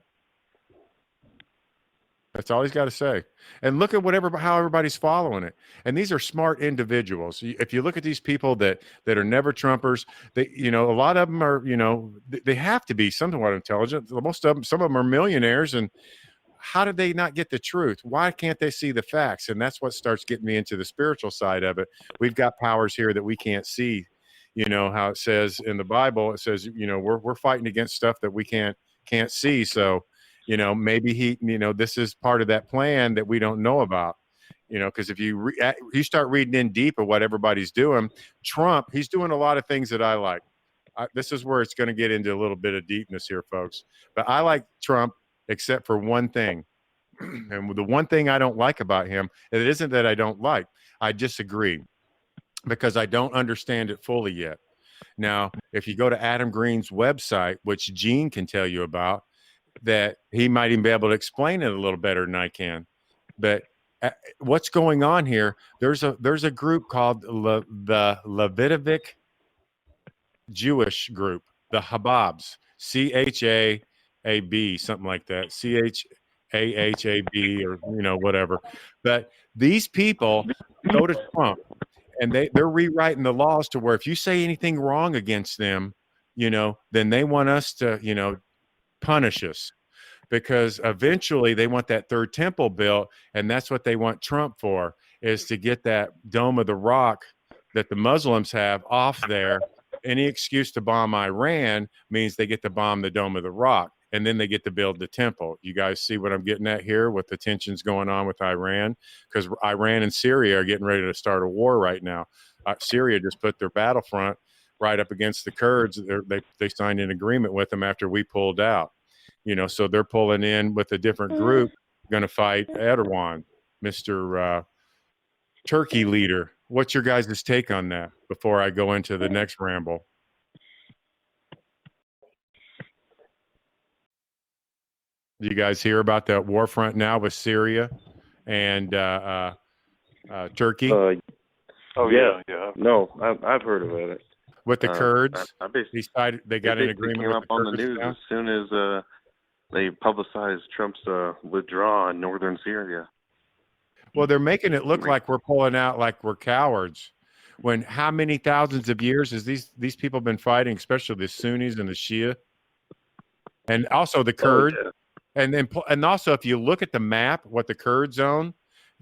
That's all he's got to say. And look at how everybody's following it. And these are smart individuals. If you look at these people that are never Trumpers, a lot of them are, they have to be somewhat intelligent. Most of them, some of them are millionaires. And how did they not get the truth? Why can't they see the facts? And that's what starts getting me into the spiritual side of it. We've got powers here that we can't see. How it says in the Bible, it says, we're fighting against stuff that we can't see. So, maybe this is part of that plan that we don't know about, because if you start reading in deep of what everybody's doing, Trump, he's doing a lot of things that I like. This is where it's going to get into a little bit of deepness here, folks. But I like Trump, except for one thing. And the one thing I don't like about him, it isn't that I don't like, I disagree because I don't understand it fully yet. Now, if you go to Adam Green's website, which Gene can tell you about, that he might even be able to explain it a little better than I can. But what's going on here? There's a group called the Levitivic Jewish group, the Hababs, CHAAB, something like that, CHAHAB, or whatever. But these people go to Trump, and they're rewriting the laws to where if you say anything wrong against them, then they want us to punish us, because eventually they want that third temple built, and that's what they want Trump for, is to get that Dome of the Rock that the Muslims have off there. Any excuse to bomb Iran means they get to bomb the Dome of the Rock, and then they get to build the temple. You guys see what I'm getting at here with the tensions going on with Iran? Because Iran and Syria are getting ready to start a war right now. Syria just put their battlefront right up against the Kurds. They signed an agreement with them after we pulled out. So they're pulling in with a different group, going to fight Erdogan, Mr. Turkey leader. What's your guys' take on that before I go into the next ramble? Do you guys hear about that war front now with Syria and Turkey? Oh yeah. No, I've heard about it. With the Kurds, I basically, they got an agreement. Came with up the on Kurds the news now? as soon as they publicized Trump's withdrawal in northern Syria. Well, they're making it look like we're pulling out, like we're cowards. When how many thousands of years has these people been fighting, especially the Sunnis and the Shia, and also the Kurds, and also if you look at the map, what the Kurds own,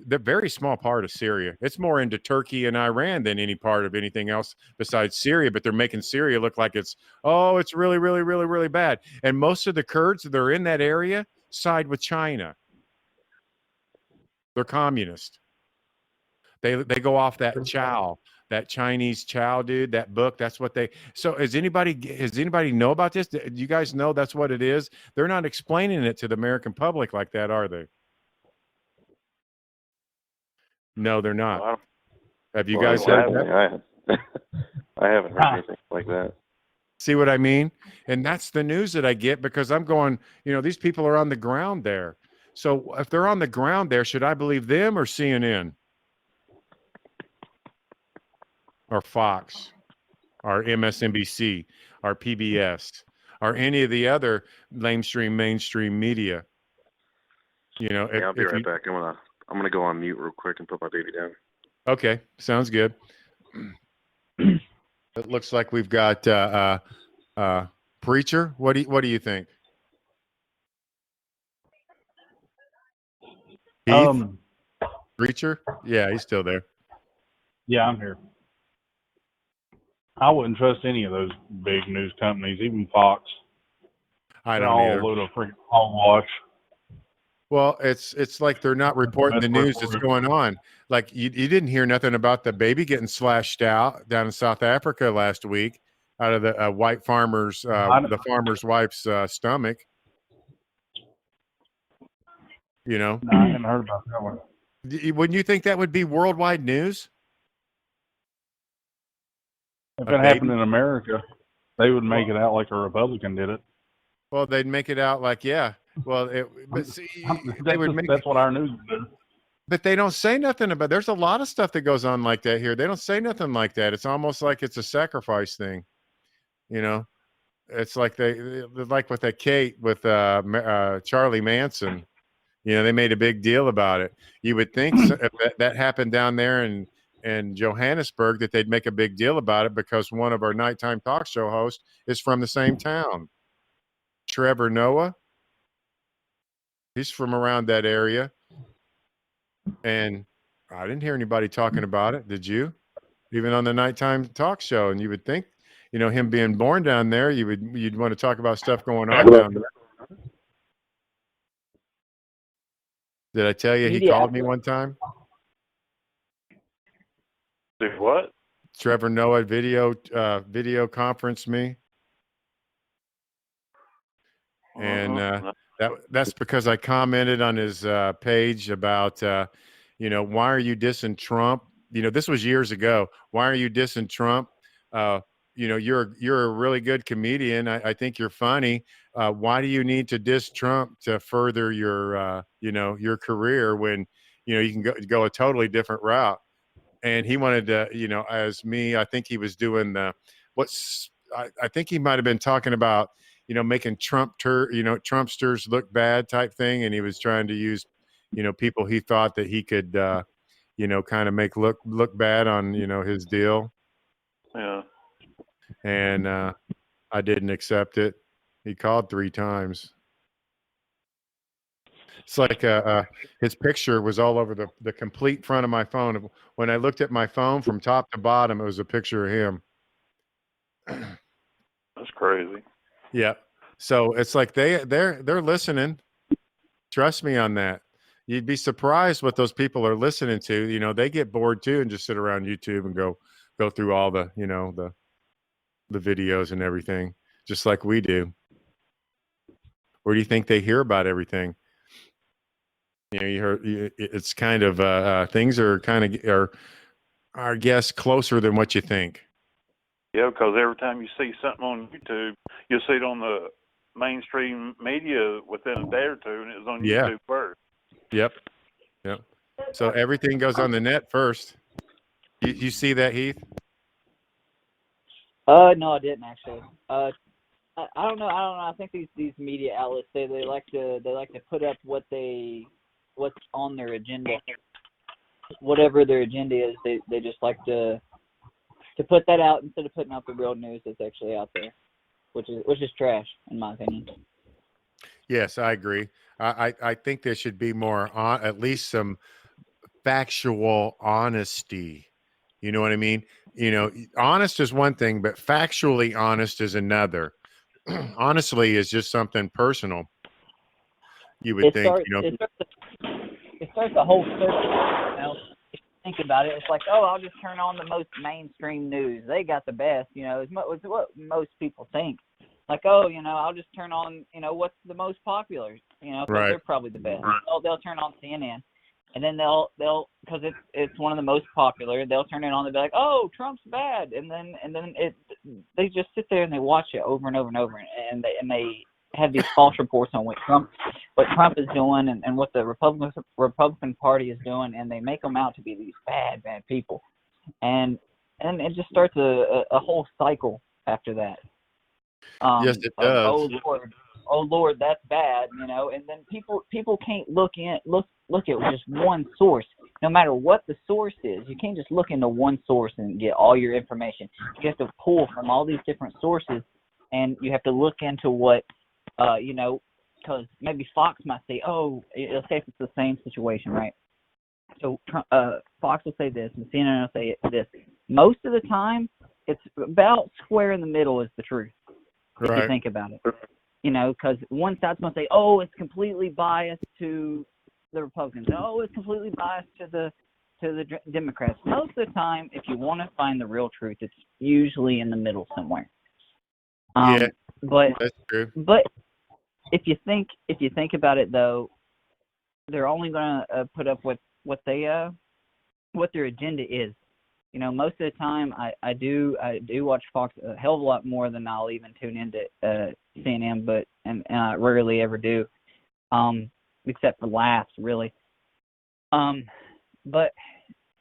they're a very small part of Syria. It's more into Turkey and Iran than any part of anything else besides Syria. But they're making Syria look like it's really, really, really, really bad. And most of the Kurds that are in that area side with China. They're communist. They go off that Chow, that Chinese Chow dude, that book. That's what they. So does anybody know about this? Do you guys know that's what it is? They're not explaining it to the American public like that, are they? No, they're not. Have you guys heard that? I haven't heard anything like that. See what I mean? And that's the news that I get, because I'm going, these people are on the ground there. So if they're on the ground there, should I believe them or CNN? Or Fox? Or MSNBC? Or PBS? Or any of the other mainstream media? I'll be right back. I'm gonna go on mute real quick and put my baby down. Okay, sounds good. It looks like we've got Preacher. What do you think? Heath? Preacher? Yeah, he's still there. Yeah, I'm here. I wouldn't trust any of those big news companies, even Fox. I They're don't either. all a load of freaking hogwash. Well, it's like they're not reporting the news that's going on. Like you didn't hear nothing about the baby getting slashed out down in South Africa last week out of the white farmer's, the farmer's wife's stomach. No, I hadn't heard about that one. Wouldn't you think that would be worldwide news? If it happened in America, they would make it out like a Republican did it. Well, they'd make it out like, yeah. Well, but see, that's what our news would do. But they don't say nothing about. There's a lot of stuff that goes on like that here. They don't say nothing like that. It's almost like it's a sacrifice thing. It's like they're like with that Kate with Charlie Manson. They made a big deal about it. You would think if that happened down there in Johannesburg that they'd make a big deal about it, because one of our nighttime talk show hosts is from the same town. Trevor Noah. He's from around that area. And I didn't hear anybody talking about it. Did you? Even on the nighttime talk show. And you would think, him being born down there, you'd want to talk about stuff going on down there. Did I tell you he called me one time? Did what? Trevor Noah video conferenced me. And that's because I commented on his page about, why are you dissing Trump? This was years ago. Why are you dissing Trump? you're a really good comedian. I think you're funny. Why do you need to diss Trump to further your your career when you can go a totally different route? And he wanted to, as me, I think he was doing I think he might have been talking about, making Trumpsters look bad type thing. And he was trying to use, people he thought that he could, kind of make look bad on, his deal. Yeah. And I didn't accept it. He called 3 times. It's like his picture was all over the complete front of my phone. When I looked at my phone from top to bottom, it was a picture of him. That's crazy. Yeah. So it's like they're listening. Trust me on that. You'd be surprised what those people are listening to. They get bored too and just sit around YouTube and go through all the the videos and everything, just like we do. Where do you think they hear about everything? It's kind of things are kind of I guess closer than what you think. Yeah, because every time you see something on YouTube, you'll see it on the mainstream media within a day or two, and it was on Yeah. YouTube first. Yep. So everything goes on the net first. You see that, Heath? No, I didn't actually. I don't know. I think these media outlets they like to put up what's on their agenda, whatever their agenda is. They just like to put that out instead of putting out the real news that's actually out there, which is trash in my opinion. Yes, I agree. I think there should be more at least some factual honesty. You know what I mean? Honest is one thing, but factually honest is another. Honestly is just something personal. You would think, It starts a whole circle. If you think about it, it's like, oh, I'll just turn on the most mainstream news. They got the best. It's what most people think. Like, oh, I'll just turn on, what's the most popular. Because Right. they're probably the best. They'll turn on CNN, and then they'll because it's one of the most popular. They'll turn it on and be like, oh, Trump's bad, and then they just sit there and they watch it over and over and over, and they have these false reports on what Trump is doing and what the Republican Party is doing, and they make them out to be these bad people, and it just starts a whole cycle after that. Yes, it does. Oh Lord, that's bad, and then people can't look at just one source, no matter what the source is. You can't just look into one source and get all your information. You have to pull from all these different sources, and you have to look into what, because maybe Fox might say, oh, it'll say if it's the same situation, right? So Fox will say this, and CNN will say this. Most of the time, it's about square in the middle is the truth. If Right. you think about it, because one side's going to say, oh, it's completely biased to the Republicans. Oh, it's completely biased to the Democrats. Most of the time, if you want to find the real truth, it's usually in the middle somewhere. Yeah, but that's true. but if you think about it, though, they're only going to put up what their agenda is. Most of the time, I do watch Fox a hell of a lot more than I'll even tune into CNN, but and I rarely ever do, except for laughs, really. But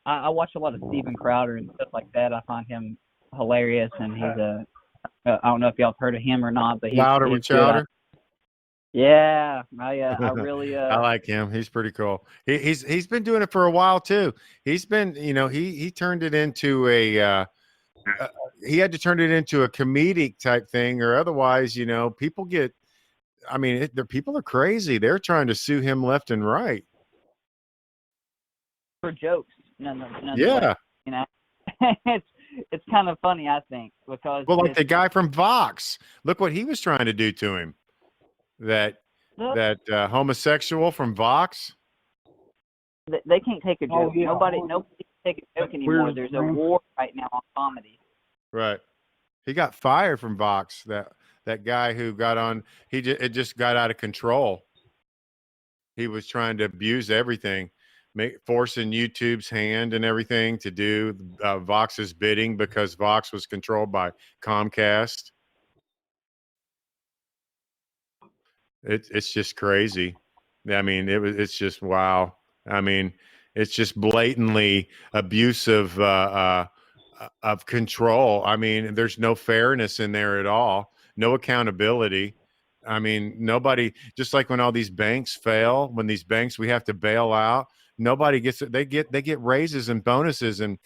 I watch a lot of Steven Crowder and stuff like that. I find him hilarious, and he's I don't know if y'all have heard of him or not, but he's Louder with Chowder. Yeah, I really I like him. He's pretty cool. He's been doing it for a while too. He's been, he turned it into he had to turn it into a comedic type thing, or otherwise, people get. I mean, the people are crazy. They're trying to sue him left and right for jokes. Nonetheless, yeah. It's kind of funny, I think, because Like the guy from Vox. Look what he was trying to do to him. That homosexual from Vox. They can't take a joke. yeah. Nobody can take a joke anymore. There's a war right now on comedy. Right. He got fired from Vox. That guy who got on. It just got out of control. He was trying to abuse everything. forcing YouTube's hand and everything to do Vox's bidding because Vox was controlled by Comcast. It's just crazy. I mean, it's just wow. I mean, it's just blatantly abusive of control. I mean, there's no fairness in there at all. No accountability. I mean, nobody. Just like when all these banks fail, when these banks we have to bail out, nobody gets it. They get raises and bonuses and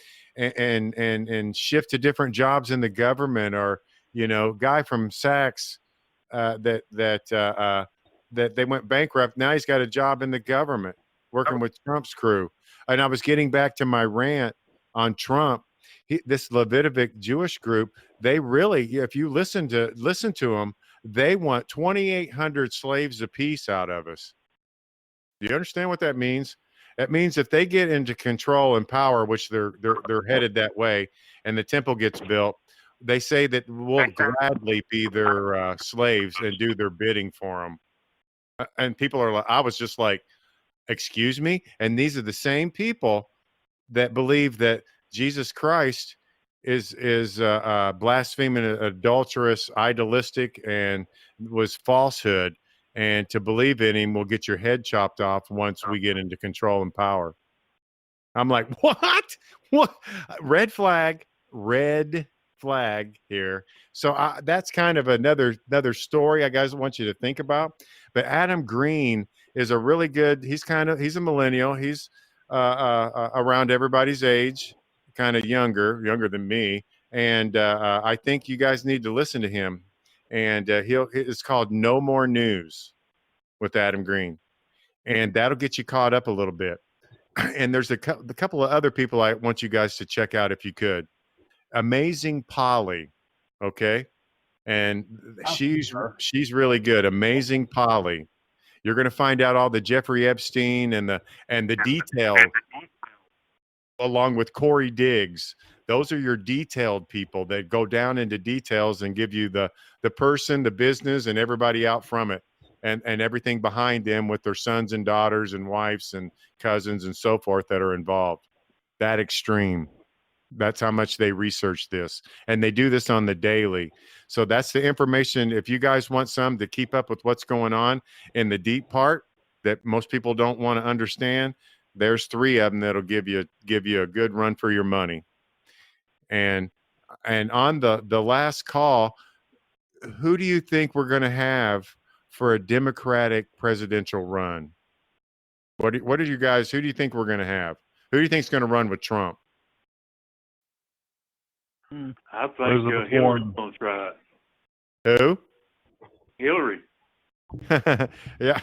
shift to different jobs in the government. Or guy from Saks that they went bankrupt. Now he's got a job in the government working with Trump's crew. And I was getting back to my rant on Trump. This Levitivic Jewish group, they really, if you listen to them, they want 2,800 slaves apiece out of us. Do you understand what that means? That means if they get into control and power, which they're headed that way, and the temple gets built, they say that we'll gladly be their slaves and do their bidding for them. And people are like, I was just like, excuse me? And these are the same people that believe that Jesus Christ is blaspheming, adulterous, idolistic, and was falsehood. And to believe in him will get your head chopped off once we get into control and power. I'm like, what? What? Red flag here. So that's kind of another story I guys want you to think about. But Adam Green is a really good. He's a millennial. He's around everybody's age, kind of younger than me. And I think you guys need to listen to him. And it's called No More News with Adam Green, and that'll get you caught up a little bit. And there's a couple of other people I want you guys to check out if you could. Amazing Polly, okay, and she's really good. Amazing Polly. You're going to find out all the Jeffrey Epstein and the detail, along with Corey Diggs. Those are your detailed people that go down into details and give you the person, the business, and everybody out from it, and everything behind them with their sons and daughters and wives and cousins and so forth that are involved. That extreme. That's how much they research this, and they do this on the daily. So that's the information. If you guys want some to keep up with what's going on in the deep part that most people don't want to understand, there's 3 of them that'll give you a good run for your money. And on the last call, who do you think we're going to have for a Democratic presidential run? What are you guys? Who do you think we're going to have? Who do you think is going to run with Trump? I think Hillary's going to try it. Who? Hillary. Yeah.